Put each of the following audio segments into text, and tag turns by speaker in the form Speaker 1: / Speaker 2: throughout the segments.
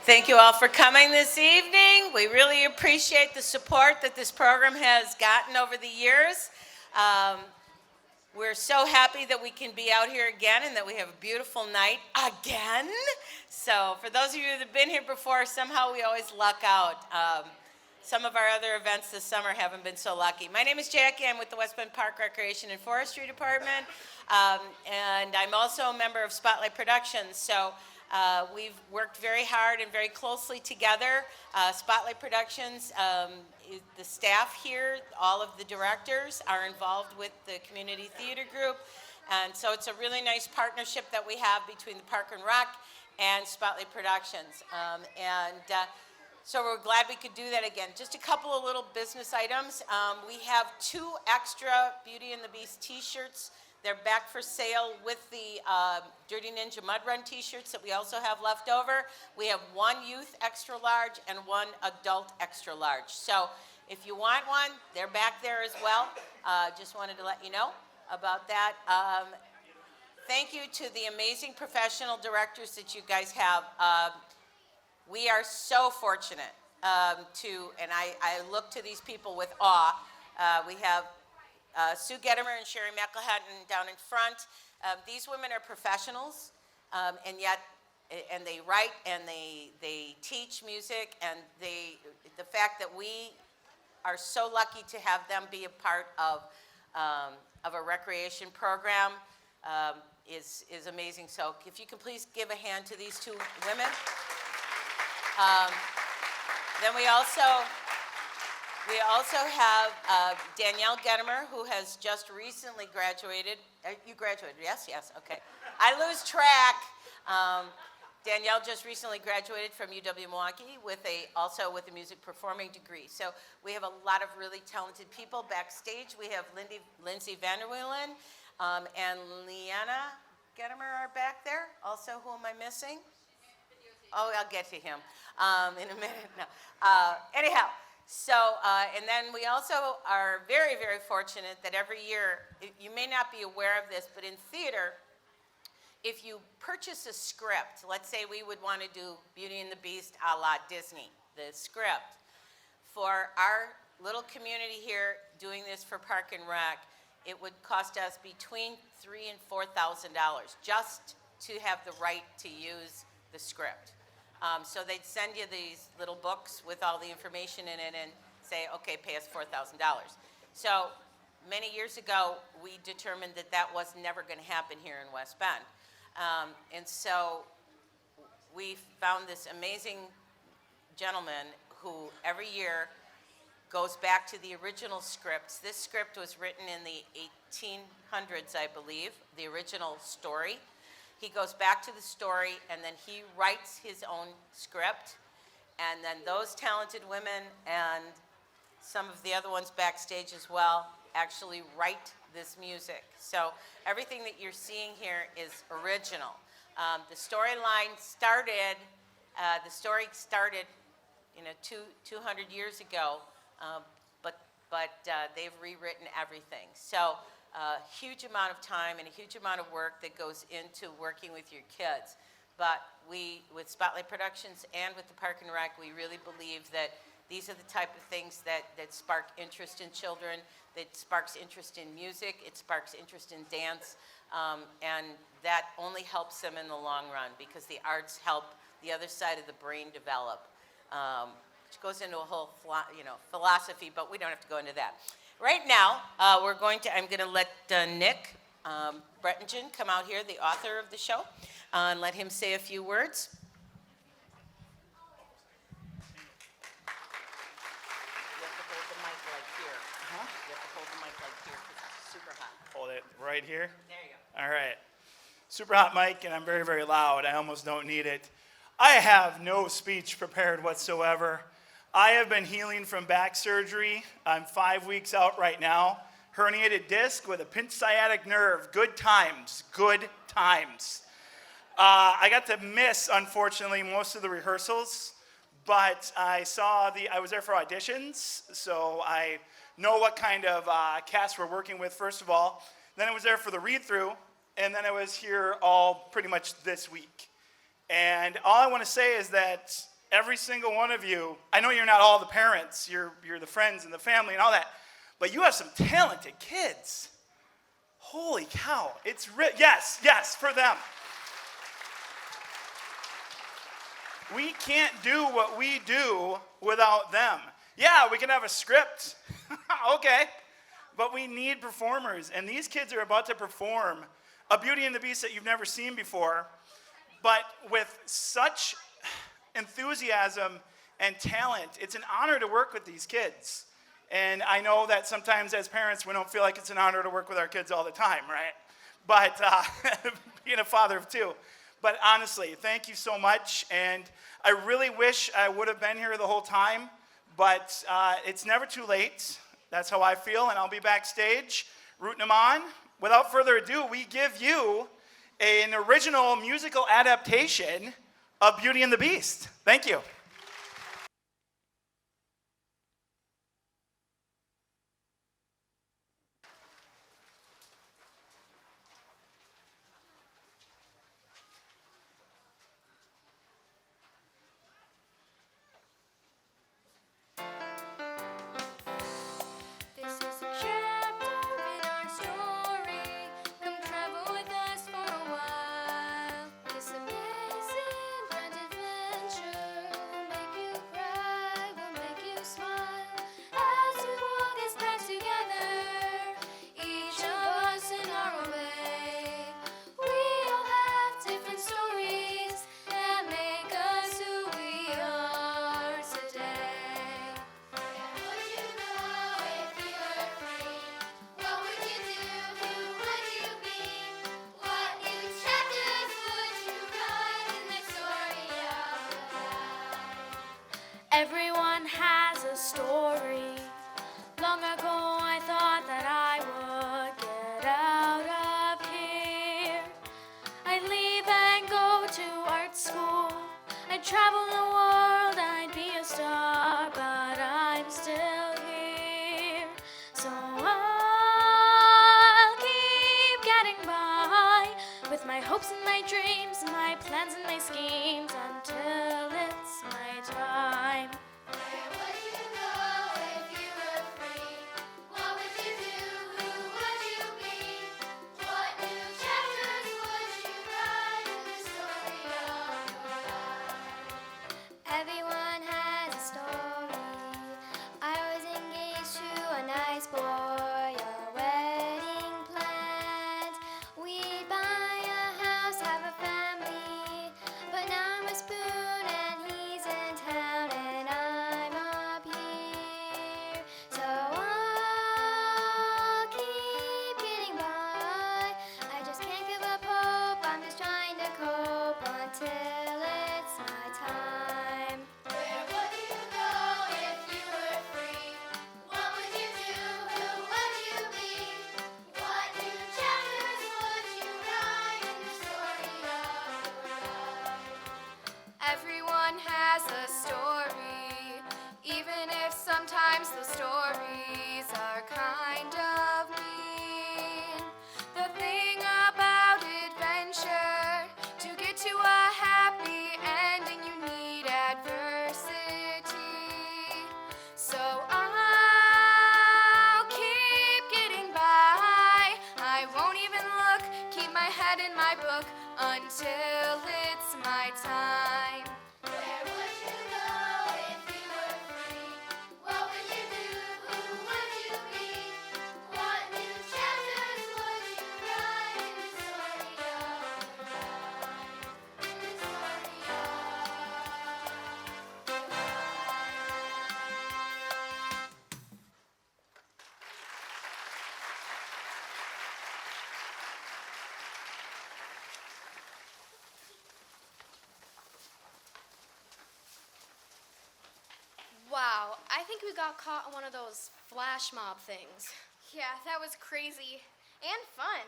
Speaker 1: Thank you all for coming this evening. We really appreciate the support that this program has gotten over the years. Um, we're so happy that we can be out here again and that we have a beautiful night again. So for those of you that have been here before, somehow we always luck out. Some of our other events this summer haven't been so lucky. My name is Jackie. I'm with the West Bend Park Recreation and Forestry Department, and I'm also a member of Spotlight Productions. So we've worked very hard and very closely together. Spotlight Productions, the staff here, all of the directors are involved with the community theater group. And so it's a really nice partnership that we have between the Park and Rec and Spotlight Productions. So we're glad we could do that again. Just a couple of little business items. We have 2 extra Beauty and the Beast t-shirts. They're back for sale with the Dirty Ninja Mud Run t-shirts that we also have left over. We have 1 youth extra large and 1 adult extra large. So if you want one, they're back there as well. Just wanted to let you know about that. Thank you to the amazing professional directors that you guys have. We are so fortunate and I look to these people with awe. We have Sue Gettimer and Sherry McElhatton down in front. These women are professionals, and they write and they teach music, and the fact that we are so lucky to have them be a part of a recreation program is amazing. So if you can please give a hand to these 2 women. Then we also have Danielle Gettimer, who has just recently graduated. You graduated, yes? Yes, okay. I lose track. Danielle just recently graduated from UW-Milwaukee also with a music performing degree. So we have a lot of really talented people backstage. We have Lindsay Vanderweilen and Leanna Gettimer are back there. Also, who am I missing? Oh, I'll get to him in a minute. No. Anyhow, so, and then we also are very, very fortunate that every year, you may not be aware of this, but in theater, if you purchase a script, let's say we would want to do Beauty and the Beast a la Disney, the script, for our little community here doing this for Park and Rec, it would cost us between $3,000 and $4,000 just to have the right to use the script. So they'd send you these little books with all the information in it and say, okay, pay us $4,000. So many years ago, we determined that that was never going to happen here in West Bend. And so we found this amazing gentleman who every year goes back to the original scripts. This script was written in the 1800s, I believe, the original story. He goes back to the story, and then he writes his own script, and then those talented women and some of the other ones backstage as well actually write this music. So everything that you're seeing here is original. The storyline started, 200 years ago, but they've rewritten everything. So a huge amount of time and a huge amount of work that goes into working with your kids. But we, with Spotlight Productions and with the Park and Rec, we really believe that these are the type of things that spark interest in children, that sparks interest in music, it sparks interest in dance, and that only helps them in the long run because the arts help the other side of the brain develop, which goes into a whole philosophy, but we don't have to go into that. Right now, I'm going to let Nick Brettingen come out here, the author of the show, and let him say a few words. You have to hold the mic like here. You have to hold the mic like here because it's super hot.
Speaker 2: Hold it right here?
Speaker 1: There you go.
Speaker 2: All right. Super hot mic, and I'm very, very loud. I almost don't need it. I have no speech prepared whatsoever. I have been healing from back surgery. I'm 5 weeks out right now. Herniated disc with a pinched sciatic nerve. Good times. Good times. I got to miss, unfortunately, most of the rehearsals, but I was there for auditions, so I know what kind of cast we're working with, first of all. Then I was there for the read-through, and then I was here all pretty much this week. And all I want to say is that every single one of you, I know you're not all the parents, you're the friends and the family and all that, but you have some talented kids. Holy cow, yes, for them. We can't do what we do without them. Yeah, we can have a script, okay, but we need performers, and these kids are about to perform a Beauty and the Beast that you've never seen before, but with such enthusiasm and talent. It's an honor to work with these kids. And I know that sometimes as parents, we don't feel like it's an honor to work with our kids all the time, right? But being a father of two. But honestly, thank you so much. And I really wish I would have been here the whole time, but it's never too late. That's how I feel, and I'll be backstage rooting them on. Without further ado, we give you an original musical adaptation of Beauty and the Beast. Thank you.
Speaker 3: This is a chapter in our story. Come travel with us for a while. This amazing grand adventure will make you cry, will make you smile. As we walk this path together, each of us in our own way. We all have different stories that make us who we are today. Where would you go if you were free? What would you do? Who would you be? What new chapters would you write in the story of your life? Everyone has a story. Long ago I thought that I would get out of here. I'd leave and go to art school. I'd travel the world, I'd be a star, but I'm still here. So I'll keep getting by with my hopes and my dreams, my plans and my schemes until it's my time. Where would you go if you were free? What would you do? Who would you be? What new chapters would you write in the story of your life? Everyone has a story. I was engaged to a nice boy, a wedding planned. We'd buy a house, have a family, but now I'm a spoon and he's in town and I'm up here. So I'll keep getting by. I just can't give up hope. I'm just trying to cope until it's my time. Where would you go if you were free? What would you do? Who would you be? What new chapters would you write in the story of your life? Everyone has a story, even if sometimes the stories are kind of mean. The thing about adventure, to get to a happy ending, you need adversity. So I'll keep getting by. I won't even look, keep my head in my book until it's my time. Where would you go if you were free? What would you do? Who would you be? What new chapters would you write in the story of your life? In the story of your life.
Speaker 4: Wow, I think we got caught on one of those flash mob things.
Speaker 3: Yeah, that was crazy and fun.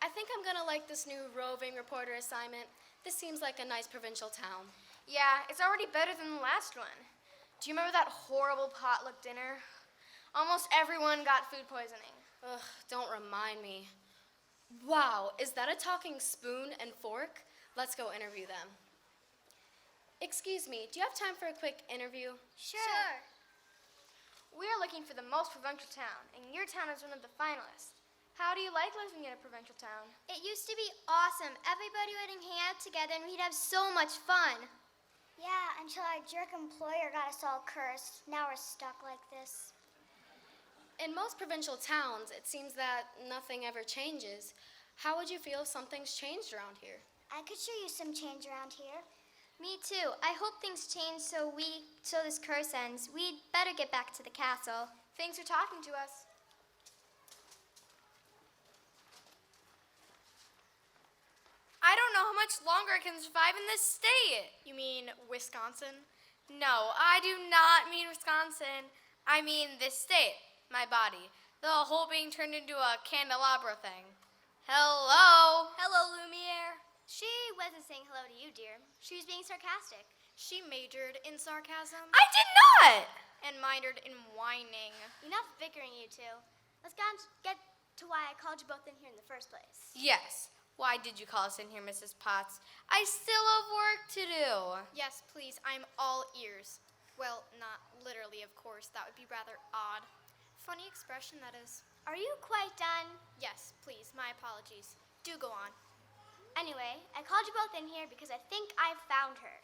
Speaker 4: I think I'm gonna like this new roving reporter assignment. This seems like a nice provincial town.
Speaker 3: Yeah, it's already better than the last one. Do you remember that horrible potluck dinner? Almost everyone got food poisoning.
Speaker 4: Ugh, don't remind me. Wow, is that a talking spoon and fork? Let's go interview them. Excuse me, do you have time for a quick interview?
Speaker 5: Sure. We are looking for the most provincial town, and your town is one of the finalists. How do you like living in a provincial town?
Speaker 3: It used to be awesome. Everybody would hang out together and we'd have so much fun. Yeah, until our jerk employer got us all cursed. Now we're stuck like this.
Speaker 4: In most provincial towns, it seems that nothing ever changes. How would you feel if something's changed around here?
Speaker 3: I could sure use some change around here. Me too. I hope things change so this curse ends. We'd better get back to the castle.
Speaker 5: Thanks for talking to us. I don't know how much longer I can survive in this state.
Speaker 4: You mean Wisconsin?
Speaker 5: No, I do not mean Wisconsin. I mean this state, my body. The whole being turned into a candelabra thing. Hello.
Speaker 3: Hello, Lumiere. She wasn't saying hello to you, dear. She was being sarcastic.
Speaker 4: She majored in sarcasm
Speaker 5: I did not.
Speaker 4: and minored in whining.
Speaker 3: Enough bickering, you two. Let's get to why I called you both in here in the first place.
Speaker 5: Yes. Why did you call us in here, Mrs. Potts? I still have work to do.
Speaker 4: Yes, please, I'm all ears. Well, not literally, of course. That would be rather odd. Funny expression, that is.
Speaker 3: Are you quite done?
Speaker 4: Yes, please, my apologies. Do go on.
Speaker 3: Anyway, I called you both in here because I think I found her.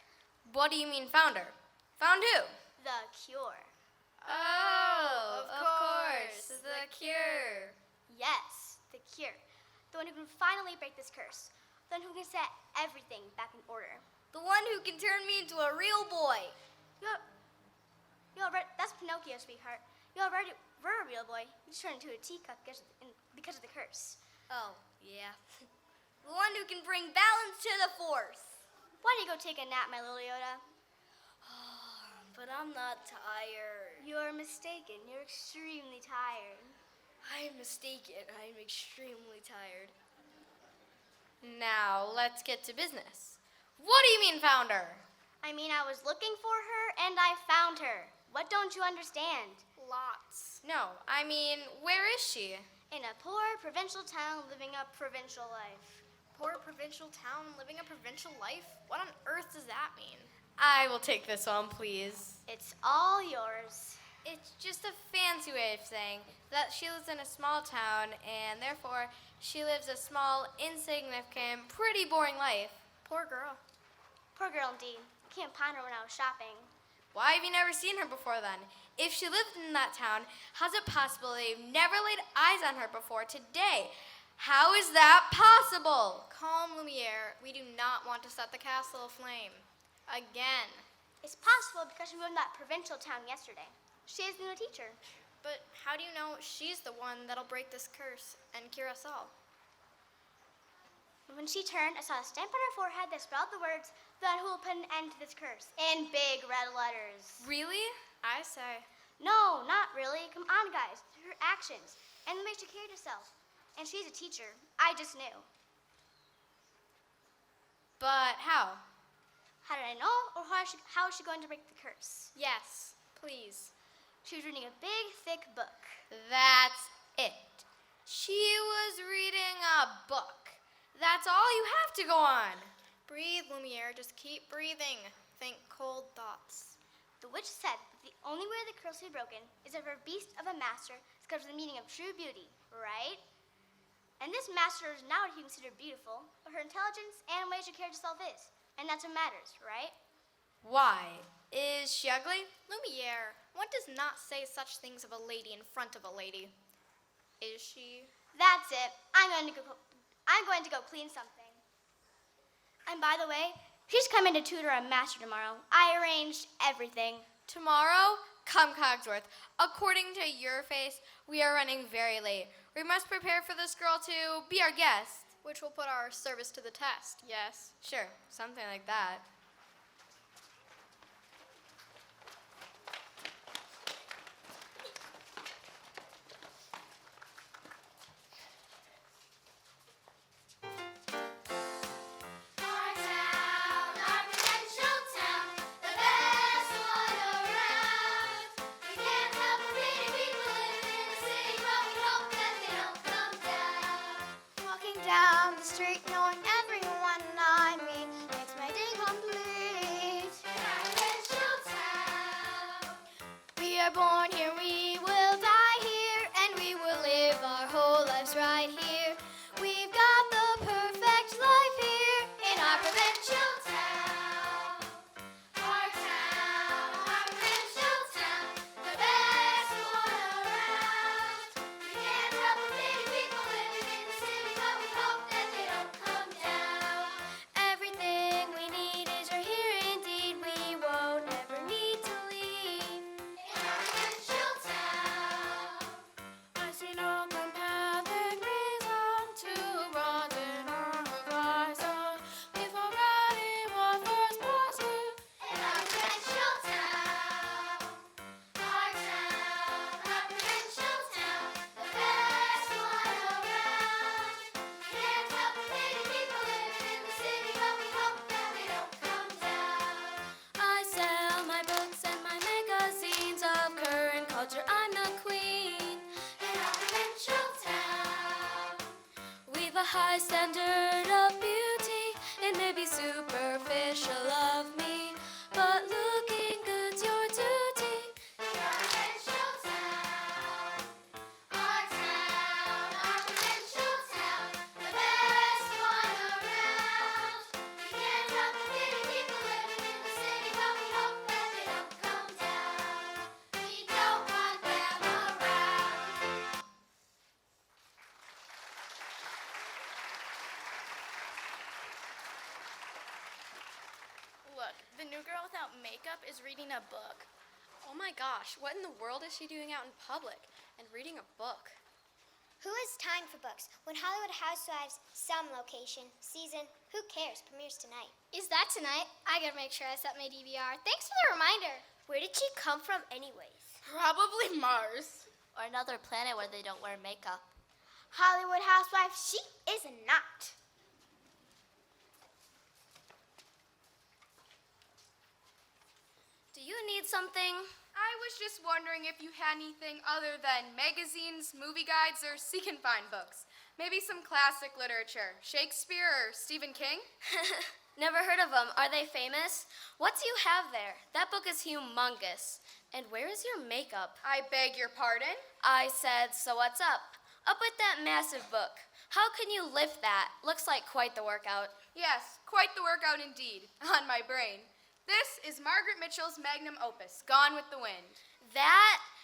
Speaker 5: What do you mean found her? Found who?
Speaker 3: The cure.
Speaker 5: Oh, of course. The cure.
Speaker 3: Yes, the cure. The one who can finally break this curse. The one who can set everything back in order.
Speaker 5: The one who can turn me into a real boy.
Speaker 3: You already, that's Pinocchio, sweetheart. You already were a real boy. You just turned into a teacup because of the curse.
Speaker 5: Oh, yeah. The one who can bring balance to the force.
Speaker 3: Why don't you go take a nap, my little Yoda?
Speaker 5: But I'm not tired.
Speaker 3: You're mistaken. You're extremely tired.
Speaker 5: I'm mistaken. I'm extremely tired. Now, let's get to business. What do you mean, found her?
Speaker 3: I mean, I was looking for her and I found her. What don't you understand?
Speaker 4: Lots.
Speaker 5: No, I mean, where is she?
Speaker 3: In a poor provincial town living a provincial life.
Speaker 4: Poor provincial town living a provincial life? What on earth does that mean?
Speaker 5: I will take this one, please.
Speaker 3: It's all yours.
Speaker 5: It's just a fancy way of saying that she lives in a small town and therefore she lives a small, insignificant, pretty boring life.
Speaker 4: Poor girl.
Speaker 3: Poor girl indeed. I can't find her when I was shopping.
Speaker 5: Why have you never seen her before then? If she lived in that town, how's it possible that you've never laid eyes on her before today? How is that possible?
Speaker 4: Calm, Lumiere. We do not want to set the castle aflame. Again.
Speaker 3: It's possible because she moved to that provincial town yesterday. She is the new teacher.
Speaker 4: But how do you know she's the one that'll break this curse and cure us all?
Speaker 3: When she turned, I saw a stamp on her forehead that spelled the words, "The one who will put an end to this curse," in big red letters.
Speaker 5: Really?
Speaker 4: I say.
Speaker 3: No, not really. Come on, guys. Her actions and the way she carried herself. And she's a teacher. I just knew.
Speaker 5: But how?
Speaker 3: How did I know, or how is she going to break the curse?
Speaker 4: Yes, please.
Speaker 3: She was reading a big, thick book.
Speaker 5: That's it. She was reading a book. That's all you have to go on.
Speaker 4: Breathe, Lumiere. Just keep breathing. Think cold thoughts.
Speaker 3: The witch said that the only way the curse will be broken is if her beast of a master discovers the meaning of true beauty, right? And this master is not what you consider beautiful, but her intelligence and way she carries herself is. And that's what matters, right?
Speaker 5: Why? Is she ugly?
Speaker 4: Lumiere, one does not say such things of a lady in front of a lady. Is she?
Speaker 3: That's it. I'm going to go clean something. And by the way, she's coming to tutor a master tomorrow. I arranged everything.
Speaker 5: Tomorrow? Come, Cogsworth. According to your face, we are running very late. We must prepare for this girl to be our guest.
Speaker 4: Which will put our service to the test, yes?
Speaker 5: Sure, something like that.
Speaker 3: Our town, our provincial town, the best one around. We can't help but pity people living in the city, but we hope that they don't come down.
Speaker 6: Walking down the street, knowing everyone I meet, makes my day complete.
Speaker 3: high standard of beauty. It may be superficial of me, but looking good's your duty.
Speaker 4: Provincial town, our town, our provincial town, the best one around. We can't help getting people living in the city, but we hope that they don't come down. We don't want them around.
Speaker 6: Look, the new girl without makeup is reading a book.
Speaker 5: Oh my gosh, what in the world is she doing out in public and reading a book?
Speaker 7: Who has time for books when Hollywood Housewives, some location, season, who cares, premieres tonight?
Speaker 4: Is that tonight? I gotta make sure I set my DVR. Thanks for the reminder.
Speaker 7: Where did she come from anyways?
Speaker 6: Probably Mars.
Speaker 8: Or another planet where they don't wear makeup.
Speaker 7: Hollywood Housewife, she is not.
Speaker 5: Do you need something?
Speaker 9: I was just wondering if you had anything other than magazines, movie guides, or seek and find books. Maybe some classic literature, Shakespeare or Stephen King?
Speaker 5: Never heard of them. Are they famous? What do you have there? That book is humongous. And where is your makeup?
Speaker 9: I beg your pardon?
Speaker 5: I said, so what's up? Up with that massive book. How can you lift that? Looks like quite the workout.
Speaker 9: Yes, quite the workout indeed, on my brain. This is Margaret Mitchell's magnum opus, Gone with the Wind.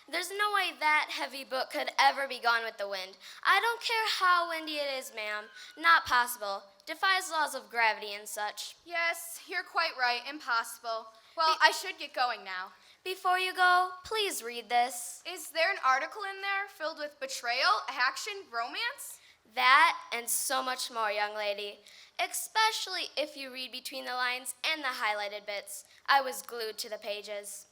Speaker 5: There's no way that heavy book could ever be gone with the wind. I don't care how windy it is, ma'am. Not possible. Defies laws of gravity and such.
Speaker 9: Yes, you're quite right, impossible. Well, I should get going now.
Speaker 5: Before you go, please read this.
Speaker 9: Is there an article in there filled with betrayal, action, romance?
Speaker 5: That and so much more, young lady. Especially if you read between the lines and the highlighted bits. I was glued to the pages.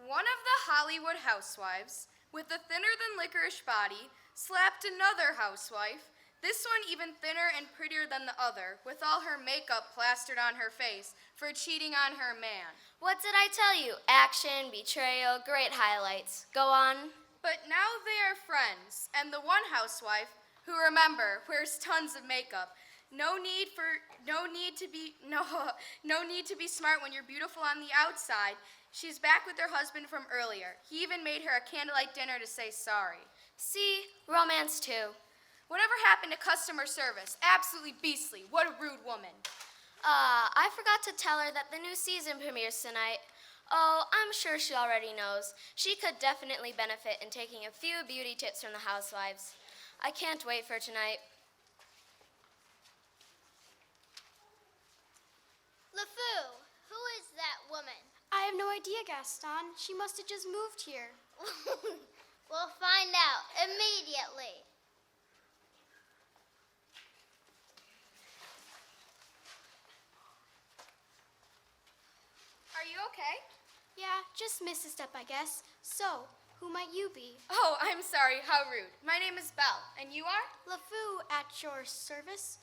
Speaker 9: One of the Hollywood housewives, with a thinner than licorice body, slapped another housewife, this one even thinner and prettier than the other, with all her makeup plastered on her face, for cheating on her man.
Speaker 5: What did I tell you? Action, betrayal, great highlights. Go on.
Speaker 9: But now they are friends, and the one housewife, who remember, wears tons of makeup. No need to be smart when you're beautiful on the outside. She's back with her husband from earlier. He even made her a candlelight dinner to say sorry.
Speaker 5: See, romance too.
Speaker 9: Whatever happened to customer service? Absolutely beastly. What a rude woman.
Speaker 5: I forgot to tell her that the new season premieres tonight. Oh, I'm sure she already knows. She could definitely benefit in taking a few beauty tips from the housewives. I can't wait for tonight.
Speaker 4: LeFou, who is that woman?
Speaker 7: I have no idea, Gaston. She must have just moved here.
Speaker 4: We'll find out immediately.
Speaker 9: Are you okay?
Speaker 7: Yeah, just missed a step, I guess. So, who might you be?
Speaker 9: Oh, I'm sorry. How rude. My name is Belle. And you are?
Speaker 7: LeFou, at your service.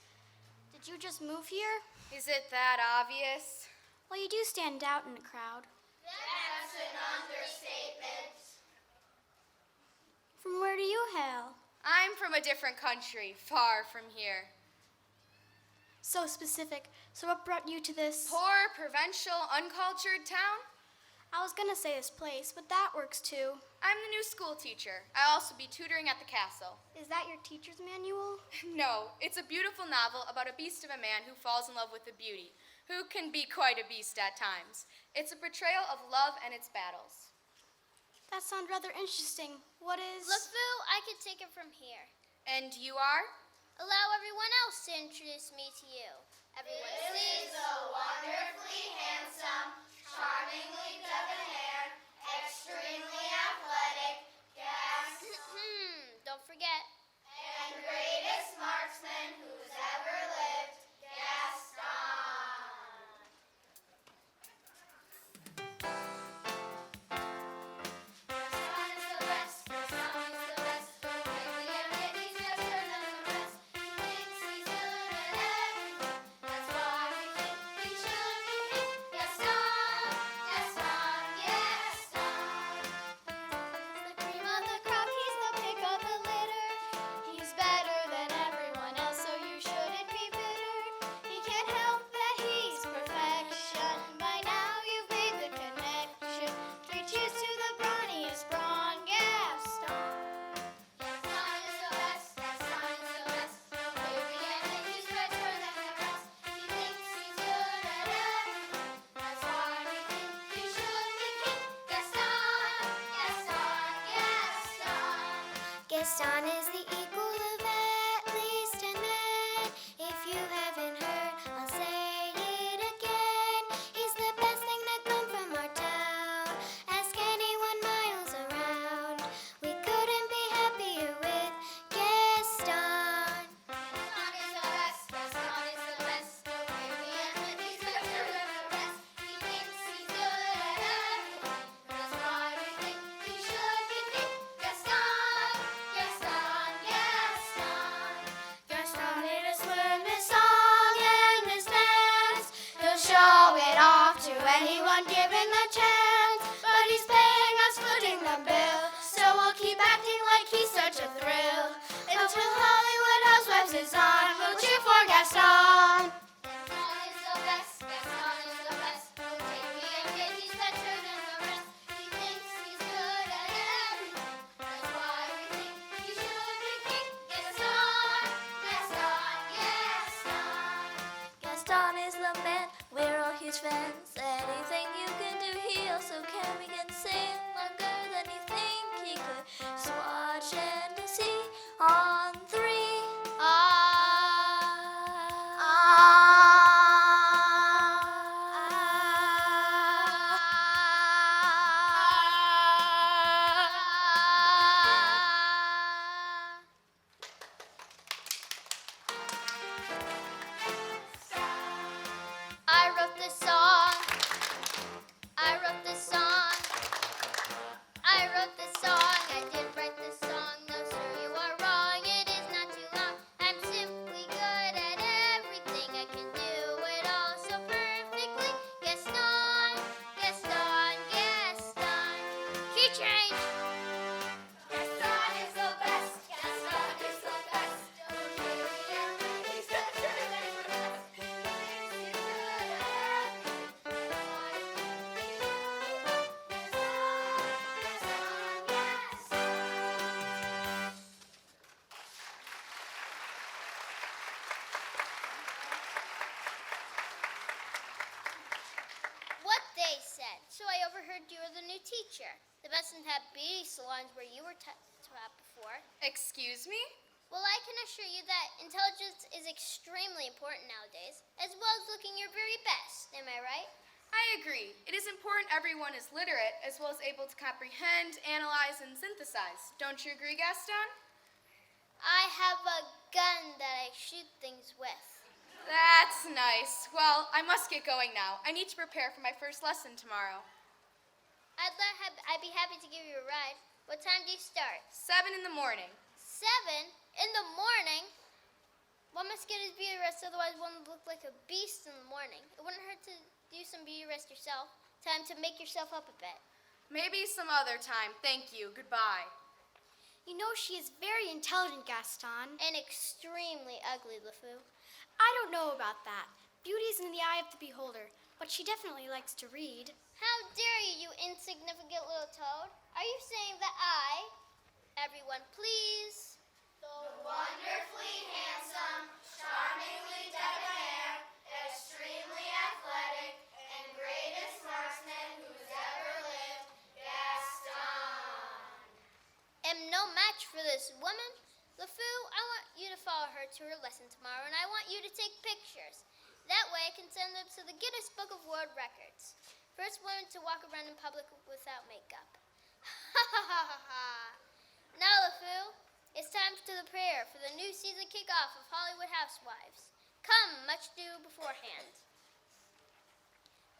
Speaker 7: Did you just move here?
Speaker 9: Is it that obvious?
Speaker 7: Well, you do stand out in the crowd.
Speaker 4: That's an understatement.
Speaker 7: From where do you hail?
Speaker 9: I'm from a different country, far from here.
Speaker 7: So specific. So what brought you to this?
Speaker 9: Poor, provincial, uncultured town?
Speaker 7: I was gonna say this place, but that works too.
Speaker 9: I'm the new school teacher. I'll also be tutoring at the castle.
Speaker 7: Is that your teacher's manual?
Speaker 9: No, it's a beautiful novel about a beast of a man who falls in love with a beauty, who can be quite a beast at times. It's a portrayal of love and its battles.
Speaker 7: That sounds rather interesting. What is...
Speaker 4: LeFou, I could take it from here.
Speaker 9: And you are?
Speaker 4: Allow everyone else to introduce me to you. Everyone
Speaker 10: This is a wonderfully handsome, charmingly duggan hair, extremely athletic,
Speaker 4: Don't forget.
Speaker 10: and greatest marksman who's ever lived, Gaston.
Speaker 4: Gaston is the best. Gaston is the best. Quickly and witty, faster than the rest. He thinks he's good at everything. That's why we
Speaker 10: show it off to anyone given the chance. But he's paying us, footing the bill, so we'll keep acting like he's such a thrill. Until Hollywood Housewives is on, we'll cheer for Gaston. Gaston is the best, Gaston is the best. He'll take me and get he's better than the rest. He thinks he's good at everything, that's why we think he should be king. Gaston, Gaston, Gaston.
Speaker 8: Gaston is the man, we're all huge fans. Anything you can do, he also can. We can sing longer than you think he could. Just watch and see on three.
Speaker 10: I wrote this song. I wrote this song. I wrote this song. I did write this song. No, sir, you are wrong. It is not too long. I'm simply good at everything. I can do it all so perfectly. Gaston, Gaston, Gaston. Key change. Gaston is the best. Gaston is the best. Don't worry, everything's better than the rest. He thinks he's good at everything. What they said. So I overheard you were the new teacher. The best in have beauty salons where you were taught before.
Speaker 9: Excuse me?
Speaker 10: Well, I can assure you that intelligence is extremely important nowadays, as well as looking your very best. Am I right?
Speaker 9: I agree. It is important everyone is literate as well as able to comprehend, analyze, and synthesize. Don't you agree, Gaston?
Speaker 10: I have a gun that I shoot things with.
Speaker 9: That's nice. Well, I must get going now. I need to prepare for my first lesson tomorrow.
Speaker 10: I'd be happy to give you a ride. What time do you start?
Speaker 9: 7 in the morning.
Speaker 10: 7 in the morning? One must get his beauty rest, otherwise one would look like a beast in the morning. It wouldn't hurt to do some beauty rest yourself. Time to make yourself up a bit.
Speaker 9: Maybe some other time. Thank you. Goodbye.
Speaker 7: You know she is very intelligent, Gaston.
Speaker 10: And extremely ugly, LeFou.
Speaker 7: I don't know about that. Beauty is in the eye of the beholder, but she definitely likes to read.
Speaker 10: How dare you, you insignificant little toad? Are you saying that everyone please?
Speaker 4: The wonderfully handsome, charmingly debonair, extremely athletic, and greatest marksman who's ever lived, Gaston.
Speaker 10: Am no match for this woman. LeFou, I want you to follow her to her lesson tomorrow, and I want you to take pictures. That way I can send them to the Guinness Book of World Records. First woman to walk around in public without makeup. Ha ha ha ha ha. Now, LeFou, it's time for the prayer for the new season kickoff of Hollywood Housewives. Come, much ado beforehand.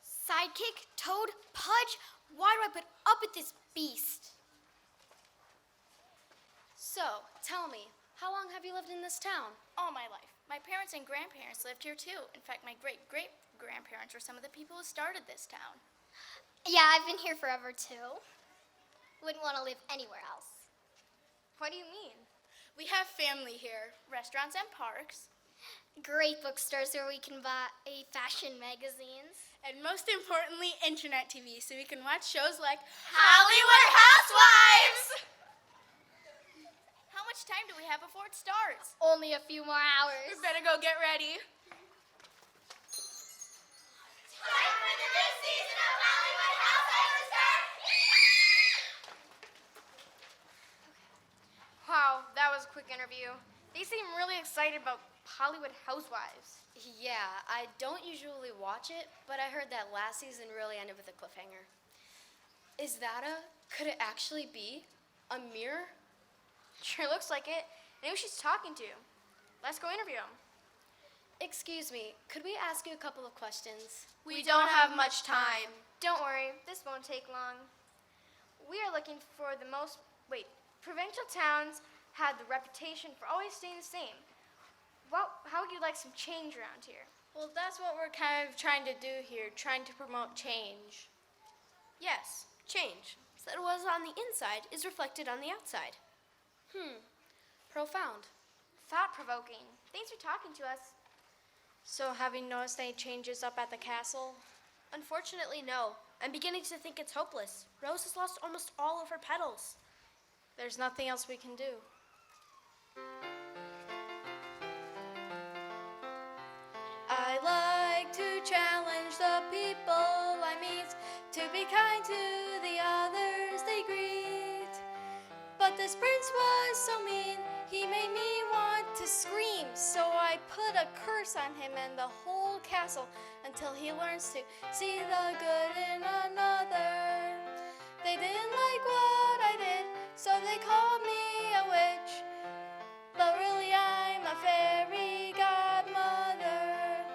Speaker 7: Sidekick, Toad, Pudge, why do I put up with this beast? So, tell me, how long have you lived in this town?
Speaker 6: All my life. My parents and grandparents lived here too. In fact, my great-great-grandparents were some of the people who started this town.
Speaker 10: Yeah, I've been here forever too. Wouldn't want to live anywhere else.
Speaker 9: What do you mean?
Speaker 6: We have family here, restaurants and parks,
Speaker 10: Great bookstores where we can buy fashion magazines.
Speaker 6: and most importantly, internet TV, so we can watch shows like
Speaker 9: Hollywood Housewives!
Speaker 6: How much time do we have before it starts?
Speaker 10: Only a few more hours.
Speaker 6: We better go get ready.
Speaker 4: Time for the new season of Hollywood Housewives to start.
Speaker 9: Wow, that was a quick interview. They seem really excited about Hollywood Housewives.
Speaker 11: Yeah, I don't usually watch it, but I heard that last season really ended with a cliffhanger. Could it actually be a mirror?
Speaker 9: Sure looks like it. I know who she's talking to. Let's go interview him.
Speaker 11: Excuse me, could we ask you a couple of questions?
Speaker 9: We don't have much time. Don't worry, this won't take long. We are looking for provincial towns had the reputation for always staying the same. How would you like some change around here?
Speaker 11: Well, that's what we're kind of trying to do here, trying to promote change.
Speaker 12: Yes, change. So that what is on the inside is reflected on the outside. Profound.
Speaker 6: Thought provoking. Thanks for talking to us.
Speaker 11: So, have you noticed any changes up at the castle?
Speaker 12: Unfortunately, no. I'm beginning to think it's hopeless. Rose has lost almost all of her petals.
Speaker 11: There's nothing else we can do. I like to challenge the people I meet to be kind to the others they greet. But this prince was so mean, he made me want to scream. So I put a curse on him and the whole castle until he learns to see the good in another. They didn't like what I did, so they called me a witch. But really I'm a fairy godmother.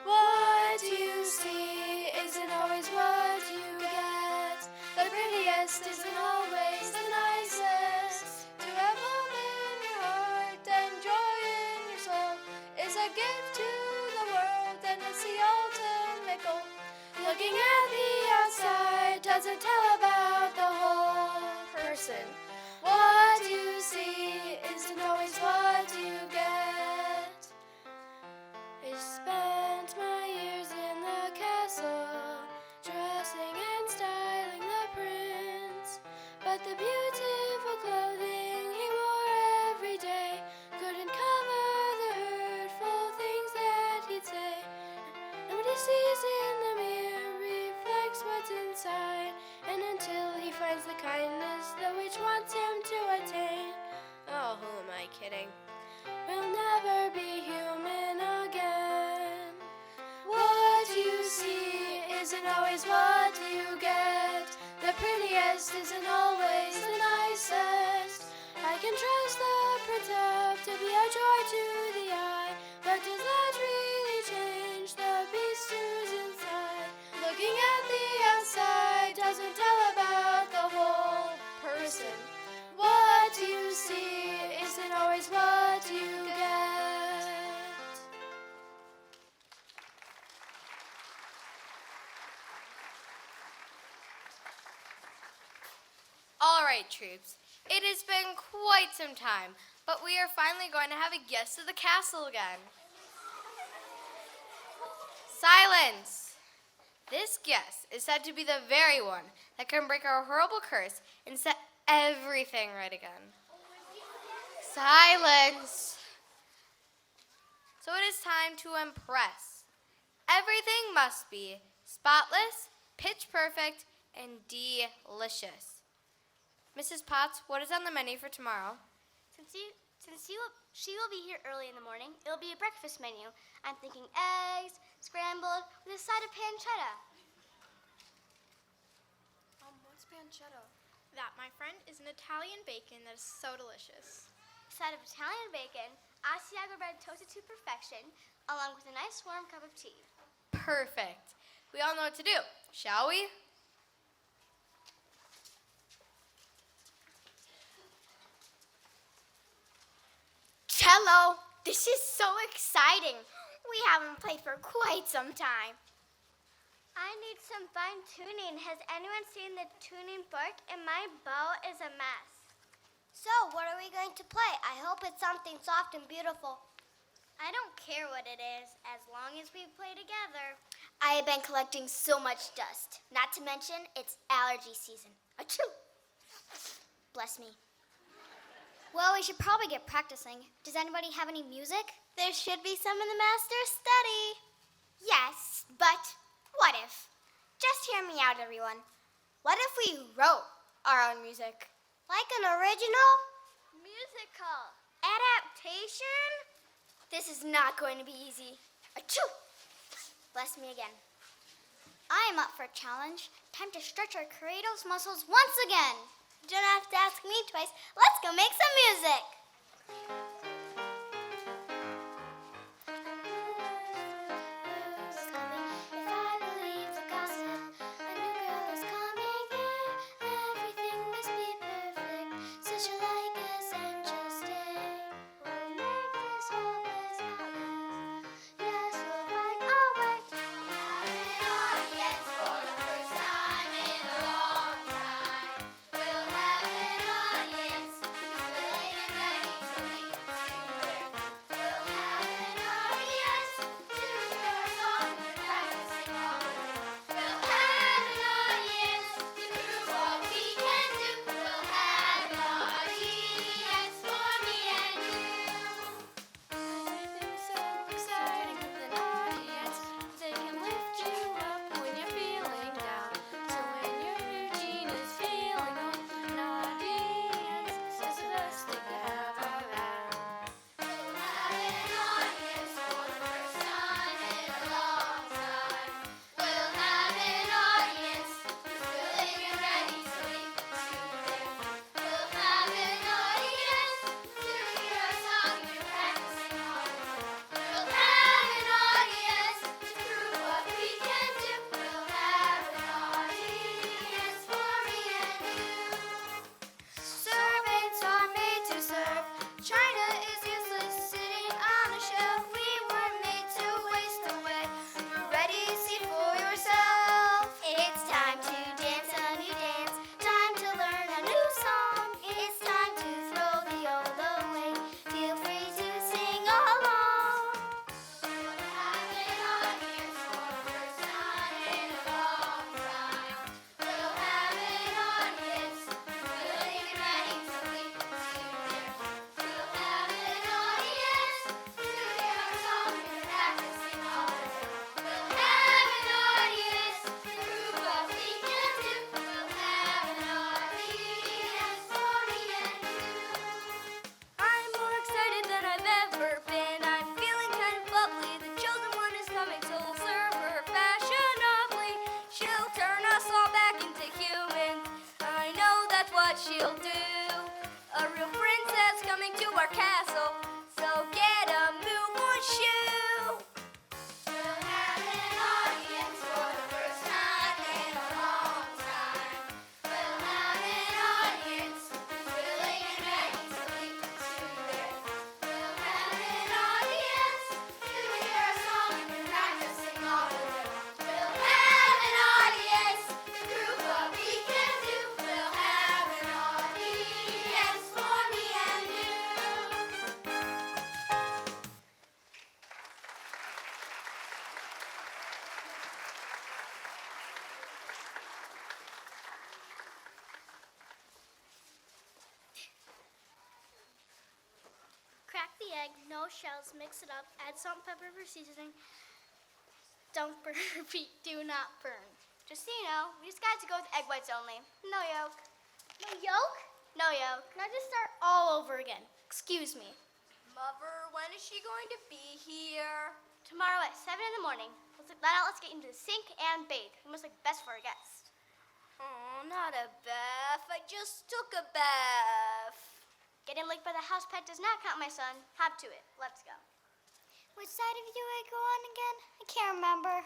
Speaker 11: What you see isn't always what you get. The prettiest isn't always the nicest. To have love in your heart and joy in your soul is a gift to the world, and it's the ultimate goal. Looking at the outside doesn't tell about the whole person. What you see isn't always what you get. I spent my years in the castle, dressing and styling the prince. But the beautiful clothing he wore every day couldn't cover the hurtful things that he'd say. And what he sees in the mirror reflects what's inside. And until he finds the kindness the witch wants him to attain,
Speaker 12: Oh, who am I kidding?
Speaker 11: we'll never be human again. What you see isn't always what you get. The prettiest isn't always the nicest. I can trust the prince up to be a joy to the eye, but does that really change the beast who's inside? Looking at the outside doesn't tell about the whole person. What you see isn't always what you get.
Speaker 9: All right, troops. It has been quite some time, but we are finally going to have a guest of the castle again. Silence! This guest is said to be the very one that can break our horrible curse and set everything right again. Silence! So it is time to impress. Everything must be spotless, pitch perfect, and delicious. Mrs. Potts, what is on the menu for tomorrow?
Speaker 10: Since she will be here early in the morning, it'll be a breakfast menu. I'm thinking eggs, scrambled, with a side of pancetta.
Speaker 6: What's pancetta? That, my friend, is an Italian bacon that is so delicious.
Speaker 10: Side of Italian bacon, Asiago bread toasted to perfection, along with a nice warm cup of tea.
Speaker 9: Perfect. We all know what to do, shall we?
Speaker 10: Cello! This is so exciting. We haven't played for quite some time. I need some fine tuning. Has anyone seen the tuning book? And my bow is a mess. So, what are we going to play? I hope it's something soft and beautiful. I don't care what it is, as long as we play together. I have been collecting so much dust. Not to mention, it's allergy season. Achoo! Bless me. Well, we should probably get practicing. Does anybody have any music? There should be some in the master's study. Yes, but what if? Just hear me out, everyone. What if we wrote our own music? Like an original? Musical. Adaptation? This is not going to be easy. Achoo! Bless me again. I am up for a challenge. Time to stretch our creative muscles once again. Don't have to ask me twice. Let's go make some music. If I believe the gossip, a new girl is coming in. Everything must be perfect, so she'll like us and she'll stay. We'll make this whole place spotless. Yes,
Speaker 8: she'll do. A real princess coming to our castle, so get a move on shoe.
Speaker 4: We'll have an audience for the first time in a long time. We'll have an audience who's willing and ready to leap to their. We'll have an audience to hear our song and been practicing all the day. We'll have an audience to prove what we can do. We'll have an audience for me and you.
Speaker 3: Crack the egg, no shells, mix it up, add salt and pepper for seasoning. Don't burn, repeat, do not burn.
Speaker 12: Just so you know, we decided to go with egg whites only. No yolk.
Speaker 3: No yolk?
Speaker 12: No yolk.
Speaker 3: Now just start all over again. Excuse me.
Speaker 8: Mother, when is she going to be here?
Speaker 12: Tomorrow at 7 in the morning. Let's get into the sink and bathe. We must look best for our guest.
Speaker 8: Oh, not a bath. I just took a bath.
Speaker 12: Getting licked by the house pet does not count, my son. Hop to it. Let's go.
Speaker 7: Which side of you I go on again? I can't remember.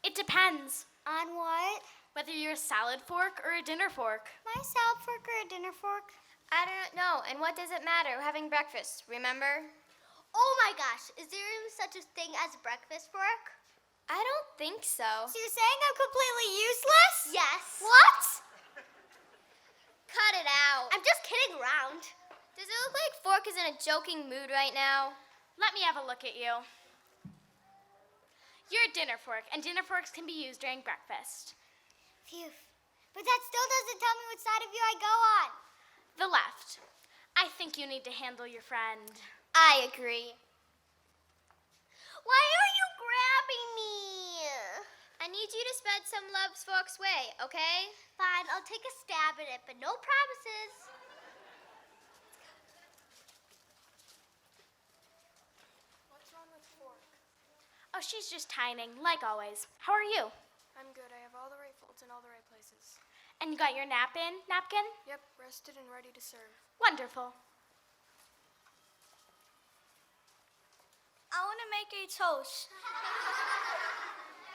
Speaker 12: It depends.
Speaker 7: On what?
Speaker 12: Whether you're a salad fork or a dinner fork.
Speaker 7: My salad fork or a dinner fork?
Speaker 10: I don't know. And what does it matter? We're having breakfast, remember?
Speaker 3: Oh my gosh, is there even such a thing as a breakfast fork?
Speaker 10: I don't think so.
Speaker 7: So you're saying I'm completely useless?
Speaker 3: Yes.
Speaker 7: What?
Speaker 10: Cut it out.
Speaker 3: I'm just kidding around.
Speaker 10: Does it look like Fork is in a joking mood right now?
Speaker 12: Let me have a look at you. You're a dinner fork, and dinner forks can be used during breakfast.
Speaker 7: Phew. But that still doesn't tell me which side of you I go on.
Speaker 12: The left. I think you need to handle your friend.
Speaker 10: I agree.
Speaker 3: Why are you grabbing me?
Speaker 10: I need you to spread some love Fork's way, okay?
Speaker 3: Fine, I'll take a stab at it, but no promises.
Speaker 11: What's wrong with Fork?
Speaker 12: Oh, she's just tining, like always. How are you?
Speaker 11: I'm good. I have all the right folds in all the right places.
Speaker 12: And you got your napkin?
Speaker 11: Yep, rested and ready to serve.
Speaker 12: Wonderful.
Speaker 8: I want to make a toast.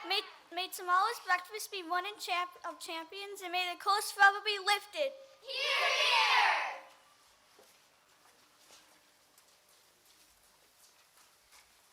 Speaker 8: May tomorrow's breakfast be one of champions, and may the coast forever be lifted.
Speaker 4: Hear, hear!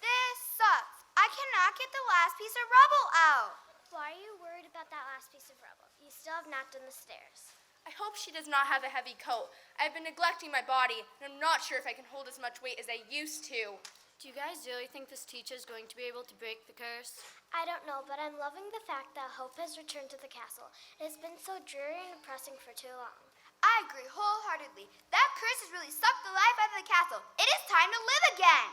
Speaker 8: This sucks. I cannot get the last piece of rubble out.
Speaker 3: Why are you worried about that last piece of rubble? You still have not done the stairs.
Speaker 9: I hope she does not have a heavy coat. I've been neglecting my body, and I'm not sure if I can hold as much weight as I used to.
Speaker 12: Do you guys really think this teacher's going to be able to break the curse?
Speaker 3: I don't know, but I'm loving the fact that Hope has returned to the castle. It has been so dreary and depressing for too long.
Speaker 8: I agree wholeheartedly. That curse has really sucked the life out of the castle. It is time to live again.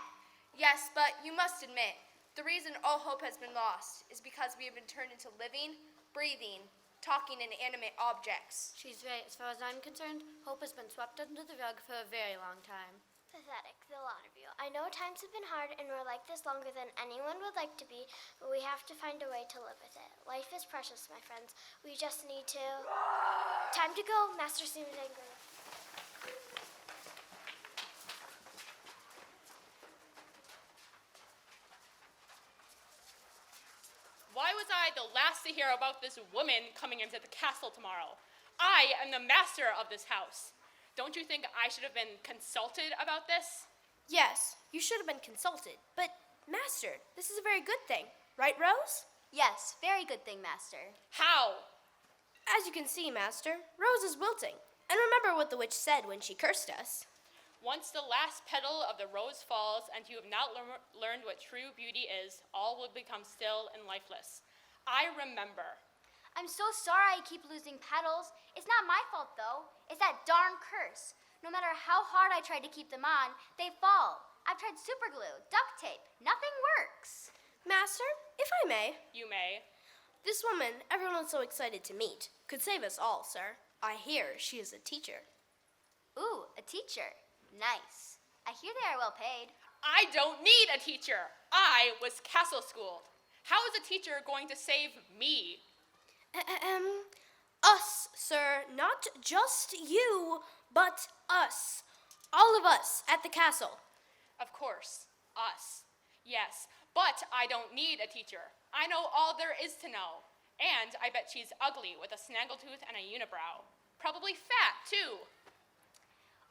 Speaker 9: Yes, but you must admit, the reason all hope has been lost is because we have been turned into living, breathing, talking inanimate objects.
Speaker 12: She's right. As far as I'm concerned, Hope has been swept under the rug for a very long time.
Speaker 3: Pathetic, the lot of you. I know times have been hard and we're like this longer than anyone would like to be, but we have to find a way to live with it. Life is precious, my friends. We just need to... Time to go. Master seems angry.
Speaker 13: Why was I the last to hear about this woman coming into the castle tomorrow? I am the master of this house. Don't you think I should have been consulted about this?
Speaker 12: Yes, you should have been consulted. But, Master, this is a very good thing. Right, Rose?
Speaker 8: Yes, very good thing, Master.
Speaker 13: How?
Speaker 12: As you can see, Master, Rose is wilting. And remember what the witch said when she cursed us.
Speaker 13: Once the last petal of the rose falls and you have not learned what true beauty is, all will become still and lifeless. I remember.
Speaker 5: I'm so sorry I keep losing petals. It's not my fault, though. It's that darn curse. No matter how hard I try to keep them on, they fall. I've tried super glue, duct tape. Nothing works.
Speaker 12: Master, if I may,
Speaker 13: You may.
Speaker 12: this woman everyone was so excited to meet could save us all, sir. I hear she is a teacher.
Speaker 5: Ooh, a teacher. Nice. I hear they are well paid.
Speaker 13: I don't need a teacher. I was castle schooled. How is a teacher going to save me?
Speaker 12: Us, sir. Not just you, but us. All of us at the castle.
Speaker 13: Of course, us. Yes, but I don't need a teacher. I know all there is to know. And I bet she's ugly with a snaggletooth and a unibrow. Probably fat, too.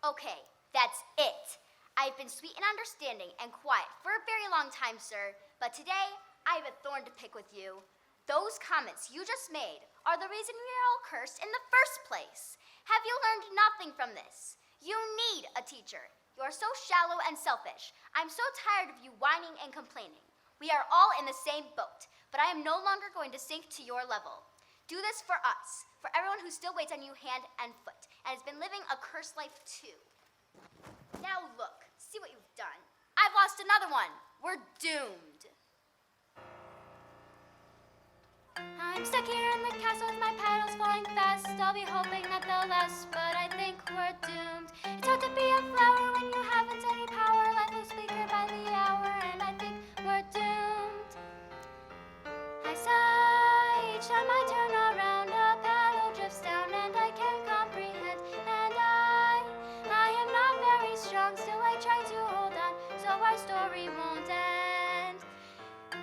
Speaker 10: Okay, that's it. I've been sweet and understanding and quiet for a very long time, sir, but today I have a thorn to pick with you. Those comments you just made are the reason we are all cursed in the first place. Have you learned nothing from this? You need a teacher. You are so shallow and selfish. I'm so tired of you whining and complaining. We are all in the same boat, but I am no longer going to sink to your level. Do this for us, for everyone who still waits on you hand and foot, and has been living a cursed life too. Now look, see what you've done. I've lost another one. We're doomed.
Speaker 3: I'm stuck here in the castle with my paddles falling fast. I'll be hoping that they'll last, but I think we're doomed. It's hard to be a flower when you haven't any power. Life is bleaker by the hour, and I think we're doomed. I sigh each time I turn around. A paddle drifts down, and I can't comprehend. And I am not very strong, still I try to hold on, so our story won't end.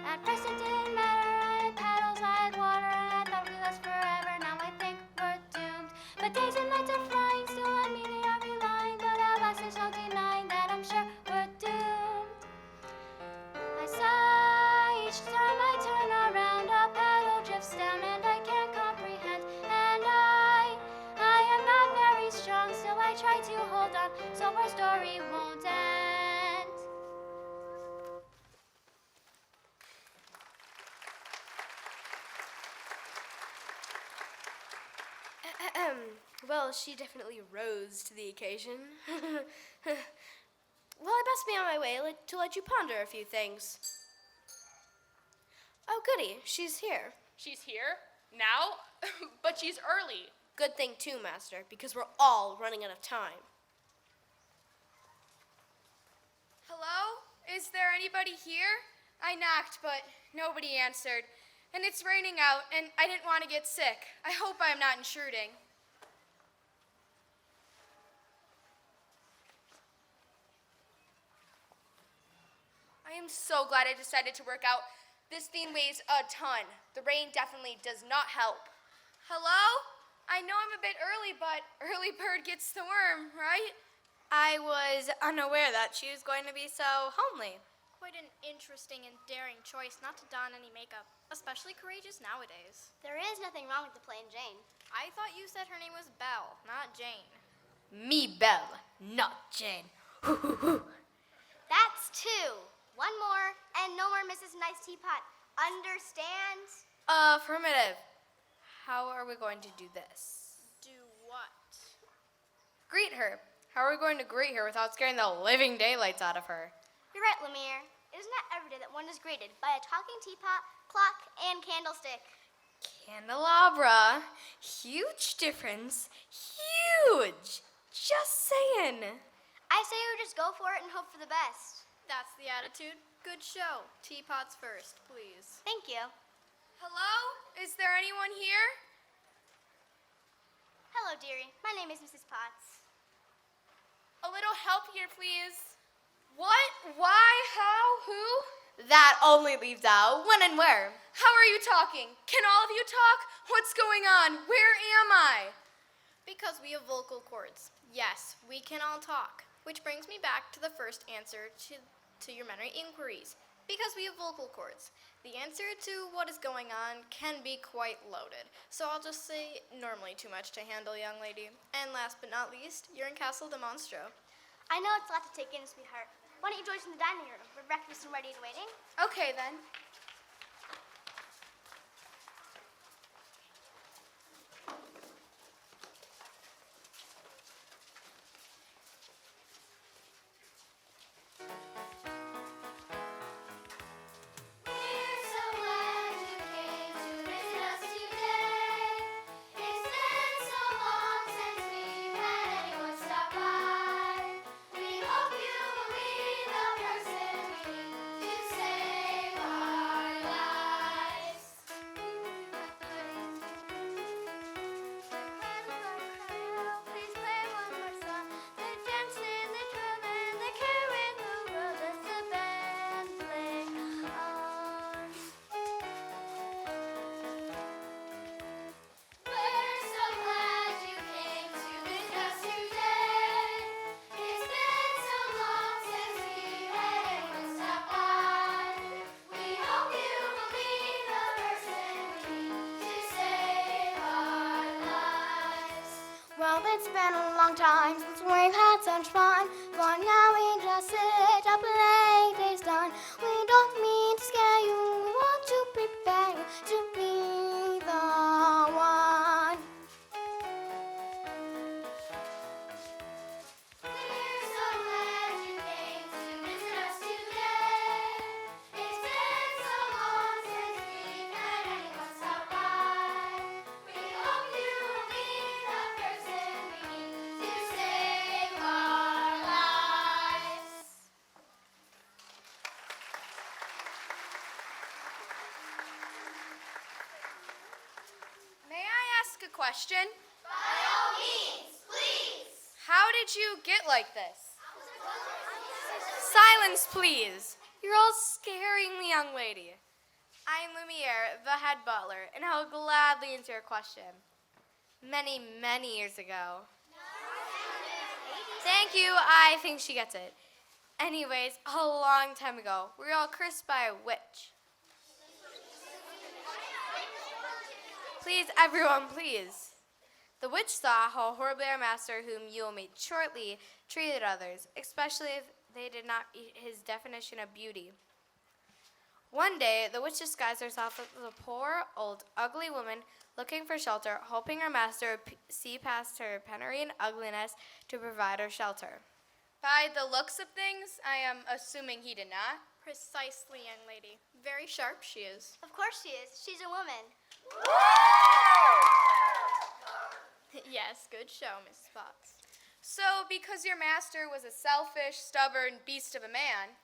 Speaker 3: At first it didn't matter, I had paddles, I had water, and I thought we last forever. Now I think we're doomed. But days and nights are flying, still I'm meeting every line. But at last there's no denying that I'm sure we're doomed. I sigh each time I turn around. A paddle drifts down, and I can't comprehend. And I am not very strong, still I try to hold on, so our story won't end.
Speaker 12: Well, she definitely rose to the occasion. Well, I best be on my way to let you ponder a few things. Oh, goody, she's here.
Speaker 13: She's here? Now? But she's early.
Speaker 12: Good thing too, Master, because we're all running out of time.
Speaker 9: Hello? Is there anybody here? I knocked, but nobody answered. And it's raining out, and I didn't want to get sick. I hope I'm not intruding. I am so glad I decided to work out. This thing weighs a ton. The rain definitely does not help. Hello? I know I'm a bit early, but early bird gets the worm, right?
Speaker 11: I was unaware that she was going to be so homely.
Speaker 6: Quite an interesting and daring choice not to don any makeup, especially courageous nowadays.
Speaker 7: There is nothing wrong with the plain Jane.
Speaker 6: I thought you said her name was Belle, not Jane.
Speaker 11: Me, Belle, not Jane.
Speaker 7: That's two. One more, and no more Mrs. Nice Teapot. Understand?
Speaker 11: Affirmative. How are we going to do this?
Speaker 6: Do what?
Speaker 11: Greet her. How are we going to greet her without scaring the living daylights out of her?
Speaker 7: You're right, Lumiere. It is not every day that one is greeted by a talking teapot, clock, and candlestick.
Speaker 11: Candelabra. Huge difference. Huge. Just saying.
Speaker 7: I say we just go for it and hope for the best.
Speaker 6: That's the attitude. Good show. Teapots first, please.
Speaker 7: Thank you.
Speaker 9: Hello? Is there anyone here?
Speaker 7: Hello, dearie. My name is Mrs. Potts.
Speaker 9: A little help here, please. What? Why? How? Who?
Speaker 11: That only leaves out when and where.
Speaker 9: How are you talking? Can all of you talk? What's going on? Where am I?
Speaker 6: Because we have vocal cords. Yes, we can all talk. Which brings me back to the first answer to your many inquiries. Because we have vocal cords. The answer to what is going on can be quite loaded. So I'll just say normally too much to handle, young lady. And last but not least, you're in Castle de Monstro.
Speaker 7: I know it's a lot to take in, sweetheart. Why don't you join us in the dining room where breakfast is ready and waiting?
Speaker 9: Okay, then.
Speaker 4: We're so glad you came to visit us today. It's been so long since we've had anyone stop by. We hope you will be the person we need to say bye.
Speaker 10: world. It's been a long time since we've had such fun. But now we just sit up late, day's done. We don't mean to scare you, we want to prepare you to be the one. We're so glad you came to visit us today. It's been so long since we've had anyone stop by. We hope you will be the person we need to save our lives.
Speaker 9: May I ask a question?
Speaker 10: By all means, please.
Speaker 9: How did you get like this? Silence, please. You're all scaring the young lady. I'm Lumiere, the head butler, and I will gladly answer your question. Many, many years ago. Thank you, I think she gets it. Anyways, a long time ago, we were all cursed by a witch. Please, everyone, please. The witch saw how horribly our master, whom you will meet shortly, treated others, especially if they did not meet his definition of beauty. One day, the witch disguised herself as a poor, old, ugly woman looking for shelter, hoping her master would see past her penury and ugliness to provide her shelter. By the looks of things, I am assuming he did not.
Speaker 6: Precisely, young lady. Very sharp she is.
Speaker 7: Of course she is. She's a woman.
Speaker 6: Yes, good show, Mrs. Potts.
Speaker 9: So, because your master was a selfish, stubborn beast of a man.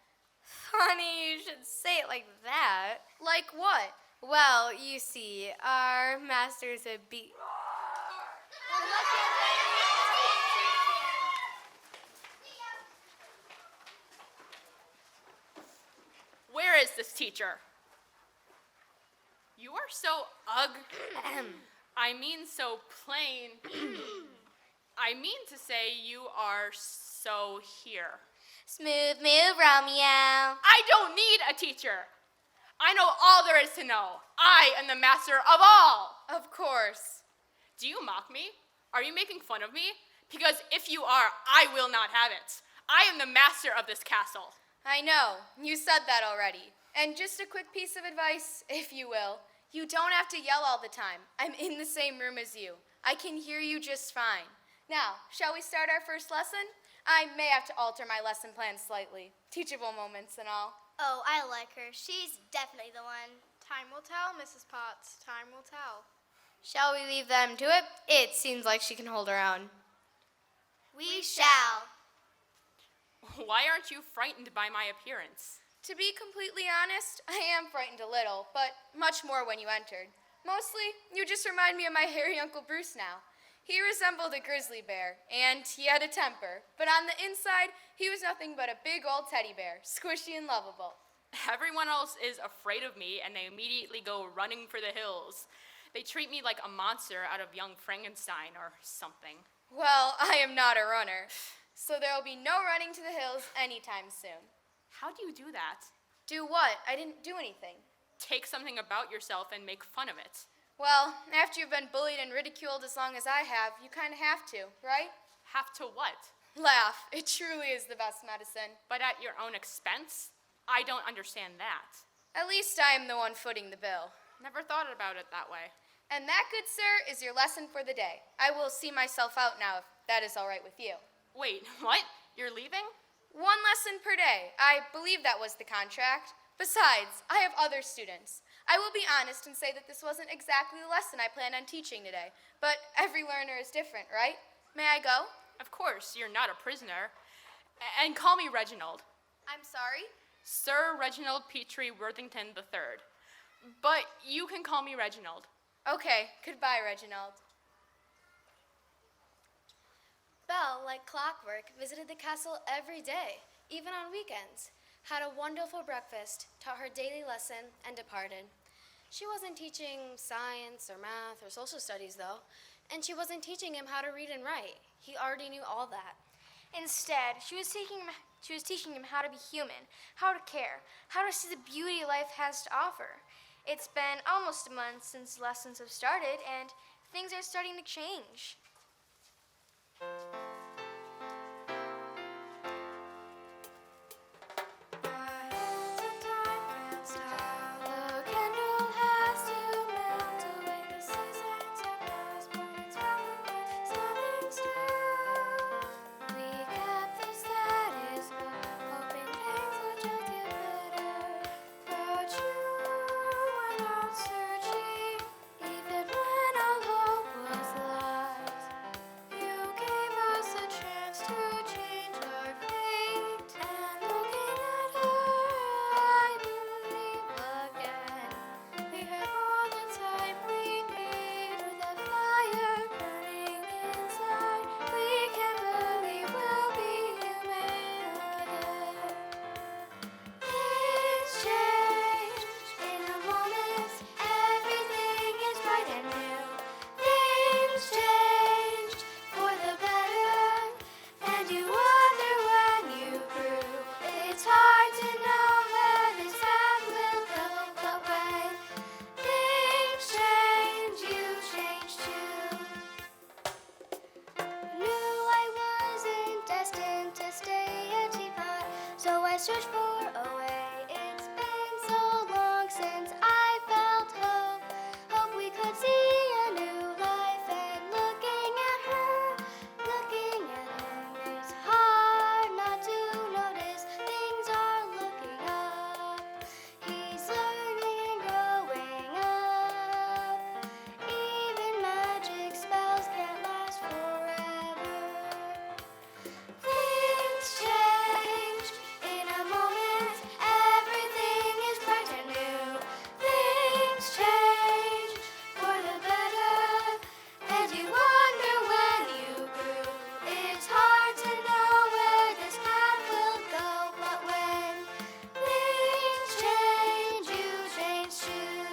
Speaker 9: Funny you should say it like that. Like what? Well, you see, our master's a
Speaker 13: Where is this teacher? You are so I mean so plain. I mean to say you are so here.
Speaker 5: Smooth move, Romeo.
Speaker 13: I don't need a teacher. I know all there is to know. I am the master of all.
Speaker 9: Of course.
Speaker 13: Do you mock me? Are you making fun of me? Because if you are, I will not have it. I am the master of this castle.
Speaker 9: I know. You said that already. And just a quick piece of advice, if you will. You don't have to yell all the time. I'm in the same room as you. I can hear you just fine. Now, shall we start our first lesson? I may have to alter my lesson plan slightly. Teachable moments and all.
Speaker 7: Oh, I like her. She's definitely the one.
Speaker 6: Time will tell, Mrs. Potts. Time will tell.
Speaker 9: Shall we leave them to it? It seems like she can hold her own.
Speaker 7: We shall.
Speaker 13: Why aren't you frightened by my appearance?
Speaker 9: To be completely honest, I am frightened a little, but much more when you entered. Mostly, you just remind me of my hairy Uncle Bruce now. He resembled a grizzly bear, and he had a temper, but on the inside, he was nothing but a big old teddy bear, squishy and lovable.
Speaker 13: Everyone else is afraid of me, and they immediately go running for the hills. They treat me like a monster out of Young Frankenstein or something.
Speaker 9: Well, I am not a runner, so there will be no running to the hills anytime soon.
Speaker 13: How do you do that?
Speaker 9: Do what? I didn't do anything.
Speaker 13: Take something about yourself and make fun of it.
Speaker 9: Well, after you've been bullied and ridiculed as long as I have, you kind of have to, right?
Speaker 13: Have to what?
Speaker 9: Laugh. It truly is the best medicine.
Speaker 13: But at your own expense? I don't understand that.
Speaker 9: At least I am the one footing the bill.
Speaker 13: Never thought about it that way.
Speaker 9: And that, good sir, is your lesson for the day. I will see myself out now, if that is all right with you.
Speaker 13: Wait, what? You're leaving?
Speaker 9: One lesson per day. I believe that was the contract. Besides, I have other students. I will be honest and say that this wasn't exactly the lesson I planned on teaching today, but every learner is different, right? May I go?
Speaker 13: Of course, you're not a prisoner. And call me Reginald.
Speaker 9: I'm sorry?
Speaker 13: Sir Reginald Petrie Worthington III. But you can call me Reginald.
Speaker 9: Okay, goodbye, Reginald.
Speaker 14: Belle, like clockwork, visited the castle every day, even on weekends, had a wonderful breakfast, taught her daily lesson, and departed. She wasn't teaching science or math or social studies, though, and she wasn't teaching him how to read and write. He already knew all that.
Speaker 11: Instead, she was teaching him how to be human, how to care, how to see the beauty life has to offer. It's been almost a month since lessons have started, and things are starting to change.
Speaker 3: The candle has to melt away the seasons and past, but it's standing still. We kept the status quo, hoping things would just get better. But you went out searching, even when all hope was lost. You gave us a chance to change our fate, and looking at her, I believe again. We have all the time we need, with a fire burning inside. We can't believe we'll be human again. Things change in a moment. Everything is bright and new. Things change for the better, and you wonder when you grew. It's hard to know where this path will go, but when things change, you change too. Knew I wasn't destined to stay a teapot, so I searched for a way. It's been so long since I felt hope. Hope we could see a new life, and looking at her, it's hard not to notice things are looking up. He's learning and growing up. Even magic spells can't last forever. Things change in a moment. Everything is bright and new. Things change for the better, and you wonder when you grew. It's hard to know where this path will go, but when things change, you change too.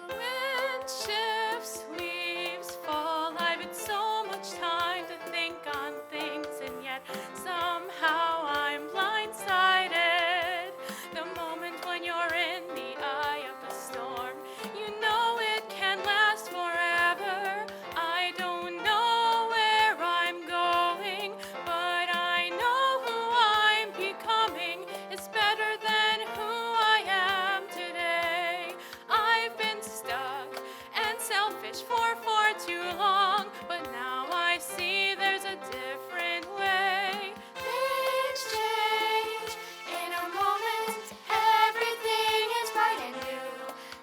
Speaker 15: Wind shifts, leaves fall. I've had so much time to think on things, and yet somehow I'm blindsided. The moment when you're in the eye of the storm, you know it can last forever. I don't know where I'm going, but I know who I'm becoming is better than who I am today. I've been stuck and selfish for far too long, but now I see there's a different way.
Speaker 3: Things change in a moment. Everything is bright and new.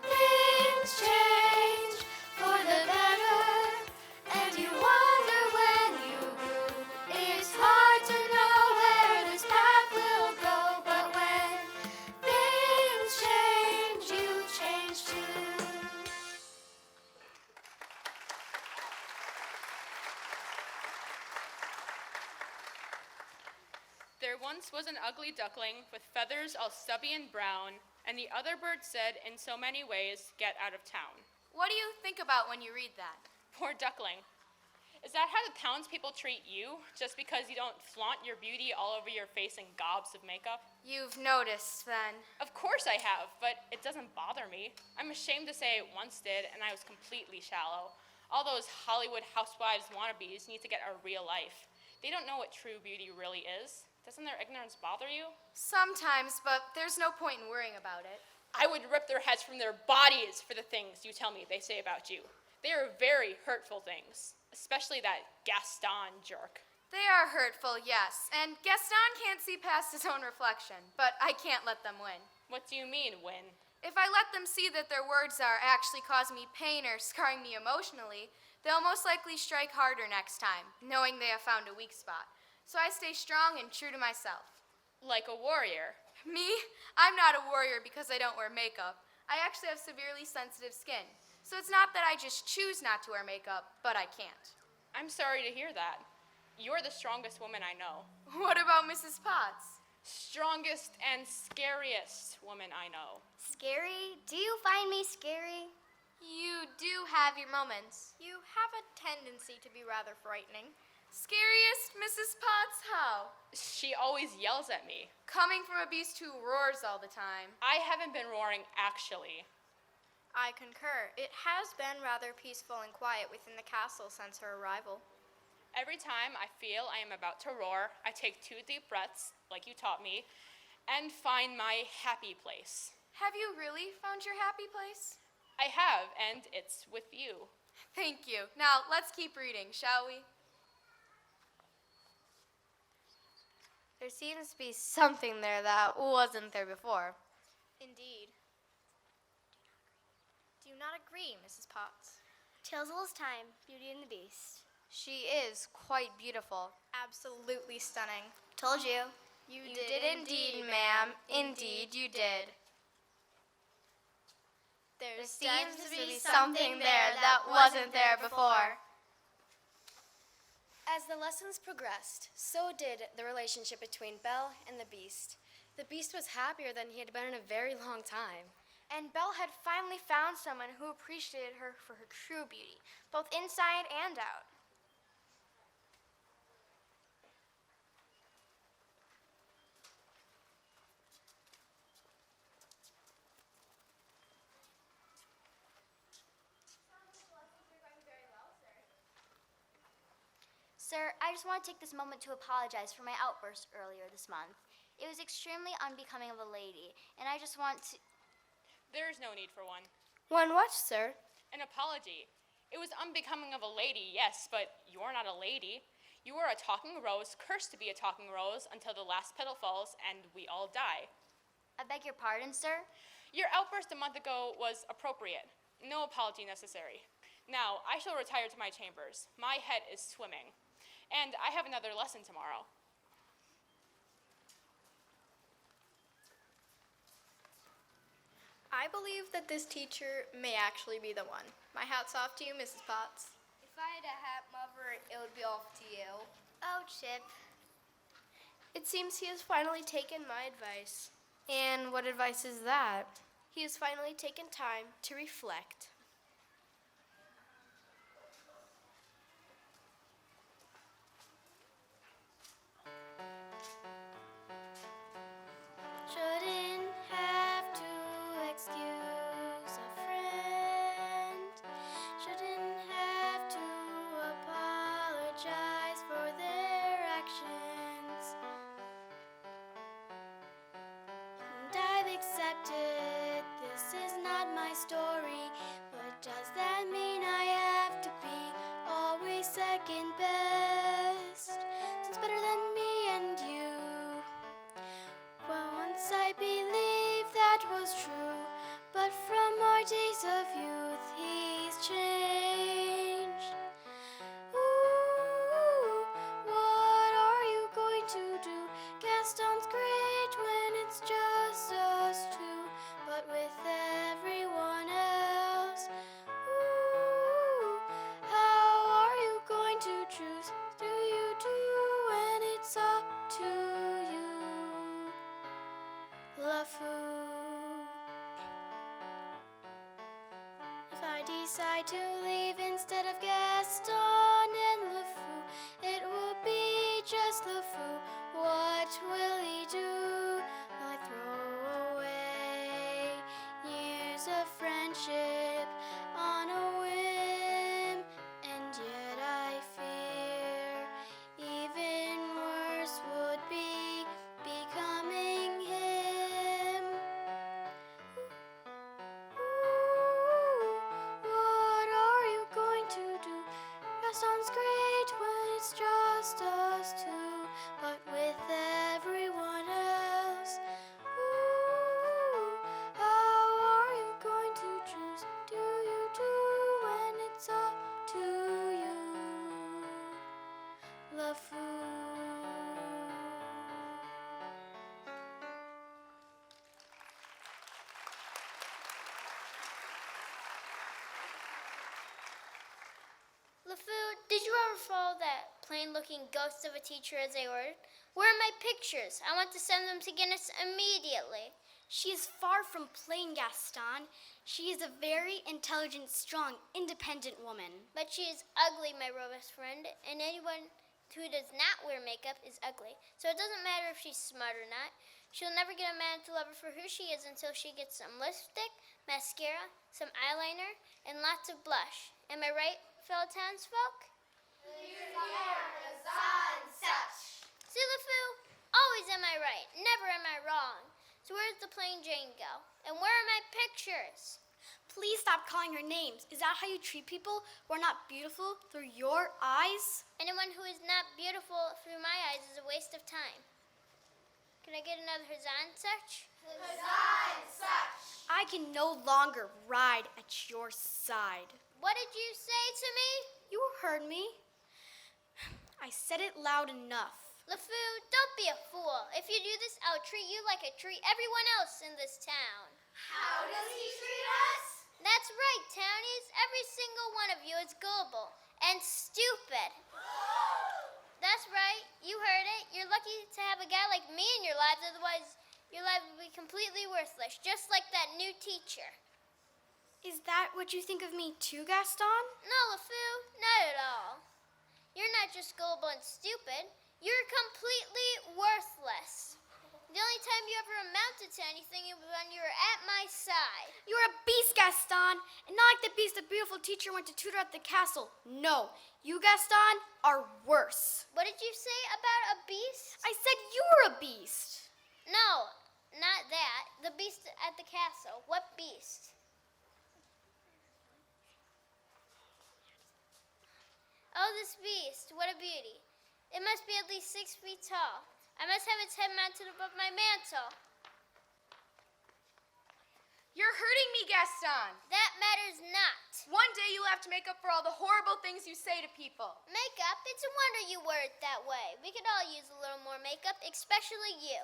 Speaker 3: Things change for the better, and you wonder when you grew. It's hard to know where this path will go, but when things change, you change too.
Speaker 13: There once was an ugly duckling with feathers all stubby and brown, and the other bird said, in so many ways, get out of town.
Speaker 9: What do you think about when you read that?
Speaker 13: Poor duckling. Is that how the townspeople treat you, just because you don't flaunt your beauty all over your face in gobs of makeup?
Speaker 9: You've noticed, then.
Speaker 13: Of course I have, but it doesn't bother me. I'm ashamed to say it once did, and I was completely shallow. All those Hollywood housewives wannabes need to get a real life. They don't know what true beauty really is. Doesn't their ignorance bother you?
Speaker 9: Sometimes, but there's no point in worrying about it.
Speaker 13: I would rip their heads from their bodies for the things you tell me they say about you. They are very hurtful things, especially that Gaston jerk.
Speaker 9: They are hurtful, yes, and Gaston can't see past his own reflection, but I can't let them win.
Speaker 13: What do you mean, win?
Speaker 9: If I let them see that their words are actually causing me pain or scarring me emotionally, they'll most likely strike harder next time, knowing they have found a weak spot. So I stay strong and true to myself.
Speaker 13: Like a warrior.
Speaker 9: Me? I'm not a warrior because I don't wear makeup. I actually have severely sensitive skin. So it's not that I just choose not to wear makeup, but I can't.
Speaker 13: I'm sorry to hear that. You're the strongest woman I know.
Speaker 9: What about Mrs. Potts?
Speaker 13: Strongest and scariest woman I know.
Speaker 7: Scary? Do you find me scary?
Speaker 6: You do have your moments. You have a tendency to be rather frightening.
Speaker 9: Scariest Mrs. Potts how?
Speaker 13: She always yells at me.
Speaker 9: Coming from a beast who roars all the time.
Speaker 13: I haven't been roaring, actually.
Speaker 6: I concur. It has been rather peaceful and quiet within the castle since her arrival.
Speaker 13: Every time I feel I am about to roar, I take 2 deep breaths, like you taught me, and find my happy place.
Speaker 9: Have you really found your happy place?
Speaker 13: I have, and it's with you.
Speaker 9: Thank you. Now, let's keep reading, shall we?
Speaker 14: There seems to be something there that wasn't there before.
Speaker 6: Indeed. Do you not agree, Mrs. Potts?
Speaker 7: Tilzel's time, Beauty and the Beast.
Speaker 14: She is quite beautiful.
Speaker 6: Absolutely stunning.
Speaker 7: Told you.
Speaker 14: You did indeed, ma'am. Indeed, you did.
Speaker 6: There
Speaker 14: Seems to be something there that wasn't there before. As the lessons progressed, so did the relationship between Belle and the Beast. The Beast was happier than he had been in a very long time.
Speaker 6: And Belle had finally found someone who appreciated her for her true beauty, both inside and out.
Speaker 10: Sir, I just want to take this moment to apologize for my outburst earlier this month. It was extremely unbecoming of a lady, and I just want to...
Speaker 13: There is no need for one.
Speaker 12: One what, sir?
Speaker 13: An apology. It was unbecoming of a lady, yes, but you're not a lady. You are a talking rose, cursed to be a talking rose until the last petal falls and we all die.
Speaker 10: I beg your pardon, sir?
Speaker 13: Your outburst a month ago was appropriate. No apology necessary. Now, I shall retire to my chambers. My head is swimming. And I have another lesson tomorrow.
Speaker 6: I believe that this teacher may actually be the one. My hat's off to you, Mrs. Potts.
Speaker 10: If I had a hat, Mother, it would be off to you.
Speaker 7: Oh, Chip.
Speaker 12: It seems he has finally taken my advice.
Speaker 14: And what advice is that?
Speaker 12: He has finally taken time to reflect.
Speaker 8: Shouldn't have to excuse a friend. Shouldn't have to apologize for their actions. And I've accepted this is not my story, but does that mean I have to be always second best? Since better than me and you. Well, once I believed that was true, but from our days of youth, he's changed. Ooh, what are you going to do? Gaston's great when it's just us two, but with everyone else. Ooh, how are you going to choose? Do you do when it's up to you? LaFou. If I decide to leave instead of Gaston and LaFou, it will be just LaFou. What will he do? Will I throw away years of friendship on a whim? And yet I fear even worse would be becoming him. Ooh, what are you going to do? Gaston's great when it's just us two, but with everyone else. Ooh, how are you going to choose? Do you do when it's up to you? LaFou.
Speaker 7: LaFou, did you ever follow that plain-looking ghost of a teacher as I ordered? Where are my pictures? I want to send them to Guinness immediately.
Speaker 12: She is far from plain, Gaston. She is a very intelligent, strong, independent woman.
Speaker 7: But she is ugly, my robust friend, and anyone who does not wear makeup is ugly. So it doesn't matter if she's smart or not. She'll never get a man to love her for who she is until she gets some lipstick, mascara, some eyeliner, and lots of blush. Am I right, fellow townsfolk? See, LeFou? Always am I right, never am I wrong. So where does the plain Jane go? And where are my pictures?
Speaker 12: Please stop calling her names. Is that how you treat people who are not beautiful through your eyes?
Speaker 7: Anyone who is not beautiful through my eyes is a waste of time. Can I get another huzzah and such?
Speaker 12: I can no longer ride at your side.
Speaker 7: What did you say to me?
Speaker 12: You heard me. I said it loud enough.
Speaker 7: LeFou, don't be a fool. If you do this, I'll treat you like I treat everyone else in this town.
Speaker 4: How does he treat us?
Speaker 7: That's right, townies. Every single one of you is gullible and stupid. That's right. You heard it. You're lucky to have a guy like me in your lives, otherwise your life would be completely worthless, just like that new teacher.
Speaker 12: Is that what you think of me too, Gaston?
Speaker 7: No, LeFou, not at all. You're not just gullible and stupid. You're completely worthless. The only time you ever amounted to anything was when you were at my side.
Speaker 12: You're a beast, Gaston, and not like the beast the beautiful teacher went to tutor at the castle. No, you, Gaston, are worse.
Speaker 7: What did you say about a beast?
Speaker 12: I said you were a beast.
Speaker 7: No, not that. The beast at the castle. What beast? Oh, this beast. What a beauty. It must be at least 6 feet tall. I must have its head mounted above my mantle.
Speaker 9: You're hurting me, Gaston.
Speaker 7: That matters not.
Speaker 9: One day you'll have to make up for all the horrible things you say to people.
Speaker 7: Makeup? It's a wonder you wear it that way. We could all use a little more makeup, especially you.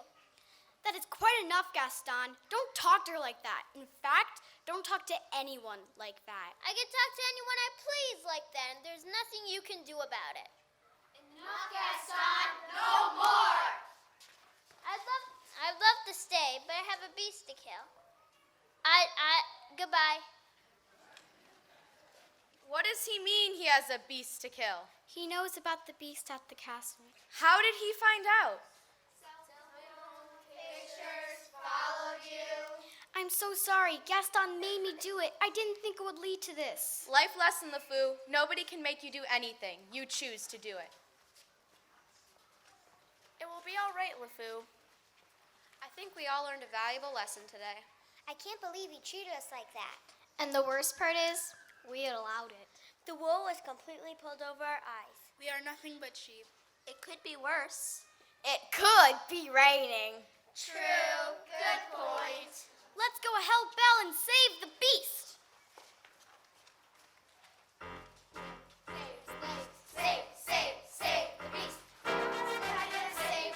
Speaker 12: That is quite enough, Gaston. Don't talk to her like that. In fact, don't talk to anyone like that.
Speaker 7: I can talk to anyone I please like that, and there's nothing you can do about it.
Speaker 4: Enough, Gaston. No more.
Speaker 7: I'd love to stay, but I have a beast to kill. Goodbye.
Speaker 9: What does he mean he has a beast to kill?
Speaker 12: He knows about the beast at the castle.
Speaker 9: How did he find out?
Speaker 4: Pictures followed you.
Speaker 12: I'm so sorry. Gaston made me do it. I didn't think it would lead to this.
Speaker 9: Life lesson, LeFou. Nobody can make you do anything. You choose to do it.
Speaker 14: It will be all right, LeFou. I think we all learned a valuable lesson today.
Speaker 7: I can't believe he treated us like that.
Speaker 5: And the worst part is, we allowed it.
Speaker 7: The wool was completely pulled over our eyes.
Speaker 6: We are nothing but sheep.
Speaker 5: It could be worse.
Speaker 12: It could be raining.
Speaker 4: True. Good point.
Speaker 12: Let's go help Belle and save the beast.
Speaker 4: Save the beast. Save the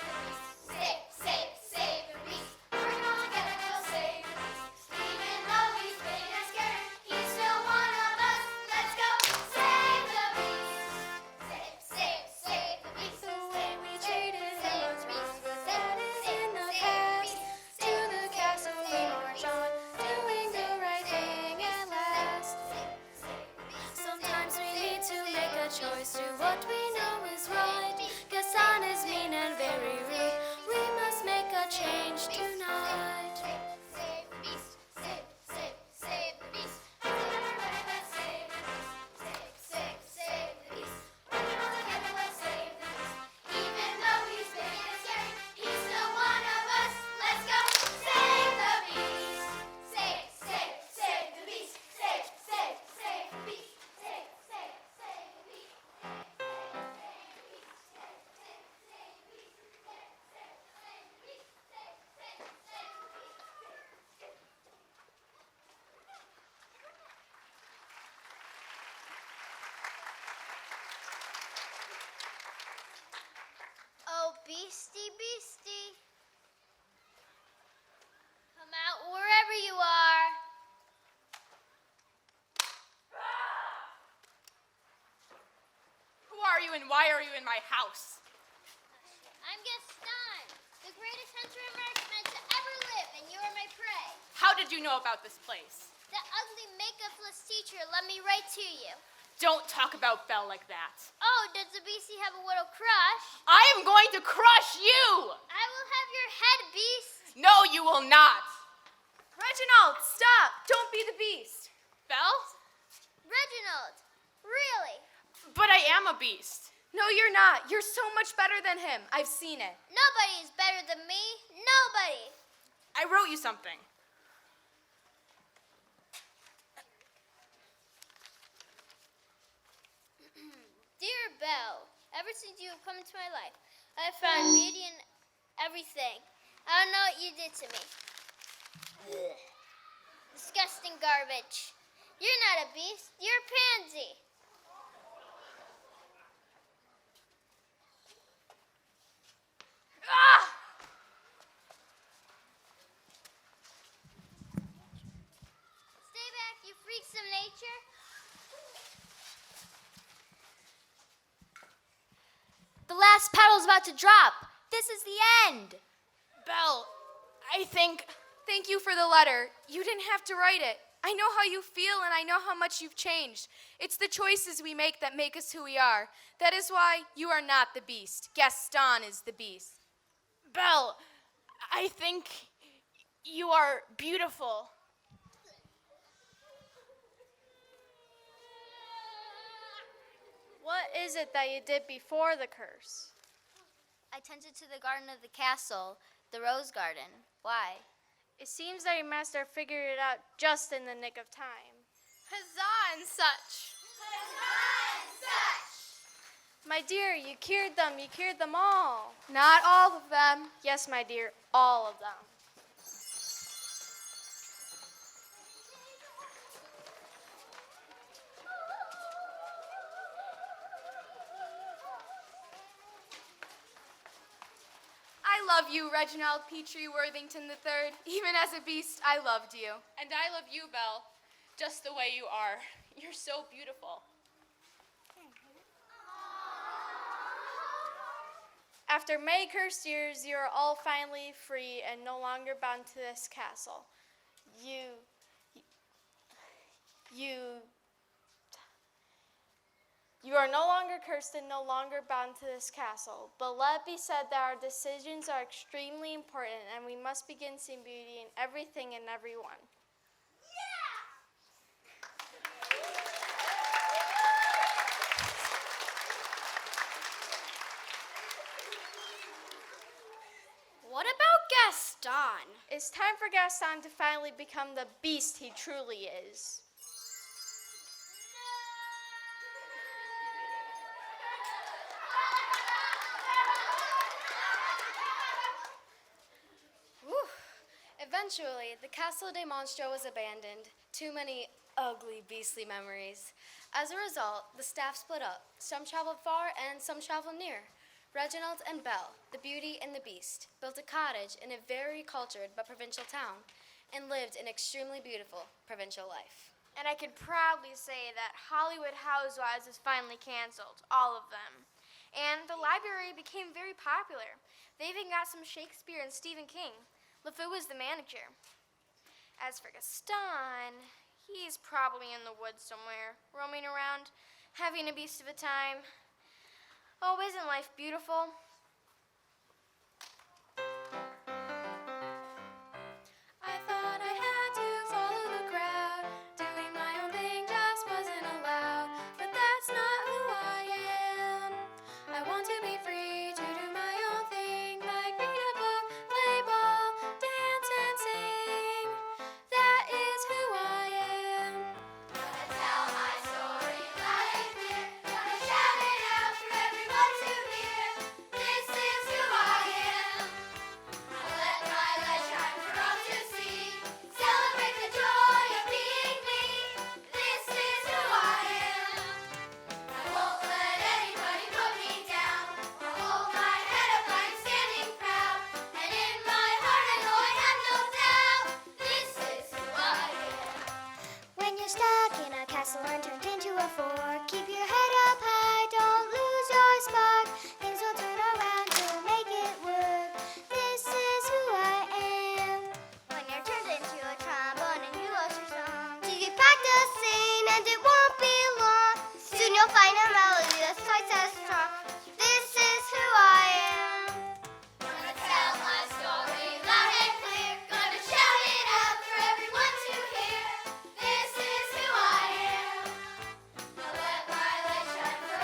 Speaker 4: beast. Save the beast. We're gonna get it, we'll save the beast. Even though he's big and scary, he's still one of us. Let's go save the beast. Save the beast.
Speaker 8: The way we treated him was wrong, but that is in the
Speaker 4: Save the
Speaker 8: past.
Speaker 4: beast.
Speaker 8: To the castle we march on, doing the right thing at last. Sometimes we need to make a choice, do what we know is right. Gaston is mean and very rude. We must make a change tonight.
Speaker 4: Save the beast. Save the beast. Everybody, let's save the beast. Save the beast. We're gonna get it, let's save the beast. Even though he's big and scary, he's still one of us. Let's go save the beast. Save the beast. Save the beast. Save the beast.
Speaker 7: Oh, beastie, beastie. Come out wherever you are.
Speaker 13: Who are you and why are you in my house?
Speaker 7: I'm Gaston, the greatest hunter and marksman to ever live, and you are my prey.
Speaker 13: How did you know about this place?
Speaker 7: The ugly makeupless teacher led me right to you.
Speaker 13: Don't talk about Belle like that.
Speaker 7: Oh, does the beastie have a little crush?
Speaker 13: I am going to crush you!
Speaker 7: I will have your head, beast.
Speaker 13: No, you will not.
Speaker 9: Reginald, stop! Don't be the beast.
Speaker 13: Belle?
Speaker 7: Reginald, really?
Speaker 9: But I am a beast. No, you're not. You're so much better than him. I've seen it.
Speaker 7: Nobody is better than me. Nobody.
Speaker 13: I wrote you something.
Speaker 7: Dear Belle, ever since you have come into my life, I have found beauty in everything. I don't know what you did to me. Ugh. Disgusting garbage. You're not a beast. You're a pansy.
Speaker 9: Ah!
Speaker 7: Stay back, you freaks of nature.
Speaker 12: The last petal's about to drop. This is the end.
Speaker 9: Belle, thank you for the letter. You didn't have to write it. I know how you feel and I know how much you've changed. It's the choices we make that make us who we are. That is why you are not the beast. Gaston is the beast.
Speaker 13: Belle, I think you are beautiful.
Speaker 11: What is it that you did before the curse?
Speaker 7: I tended to the garden of the castle, the rose garden. Why?
Speaker 11: It seems that your master figured it out just in the nick of time.
Speaker 6: Huzzah and such.
Speaker 11: My dear, you cured them. You cured them all.
Speaker 6: Not all of them.
Speaker 11: Yes, my dear, all of them.
Speaker 9: I love you, Reginald Petrie Worthington III. Even as a beast, I loved you.
Speaker 13: And I love you, Belle, just the way you are. You're so beautiful.
Speaker 11: After many cursed years, you are all finally free and no longer bound to this castle. You are no longer cursed and no longer bound to this castle. But let it be said that our decisions are extremely important and we must begin seeing beauty in everything and everyone.
Speaker 12: What about Gaston?
Speaker 11: It's time for Gaston to finally become the beast he truly is.
Speaker 14: Whew. Eventually, the Castle de Monstro was abandoned. Too many ugly, beastly memories. As a result, the staff split up. Some traveled far and some traveled near. Reginald and Belle, the Beauty and the Beast, built a cottage in a very cultured but provincial town and lived an extremely beautiful provincial life.
Speaker 6: And I can proudly say that Hollywood Housewives is finally canceled, all of them. And the library became very popular. They even got some Shakespeare and Stephen King. LeFou was the manager. As for Gaston, he's probably in the woods somewhere, roaming around, having a beast of a time. Oh, isn't life beautiful?
Speaker 11: I thought I had to follow the crowd. Doing my own thing just wasn't allowed. But that's not who I am. I want to be free to do my own thing, like read a book, play ball, dance and sing. That is who I am.
Speaker 4: Gonna tell my story loud and clear. Gonna shout it out for everyone to hear. This is who I am. I'll let my light shine for all to see. Celebrate the joy of being me. This is who I am. I won't let anybody put me down. I'll hold my head up, I'm standing proud. And in my heart I know I have no doubt. This is who I am.
Speaker 7: When you're stuck in a castle and turned into a fork, keep your head up high, don't lose your spark. Things will turn around to make it work. This is who I am. When you're turned into a trombone and you lost your song, you keep practicing and it won't be long. Soon you'll find a melody that's twice as strong. This is who I am.
Speaker 4: Gonna tell my story loud and clear. Gonna shout it out for everyone to hear. This is who I am. I'll let my light shine for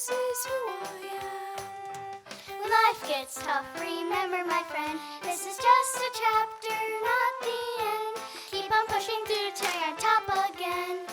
Speaker 3: this is who I am.
Speaker 7: When life gets tough, remember, my friend, this is just a chapter, not the end. Keep on pushing through till you're on top again.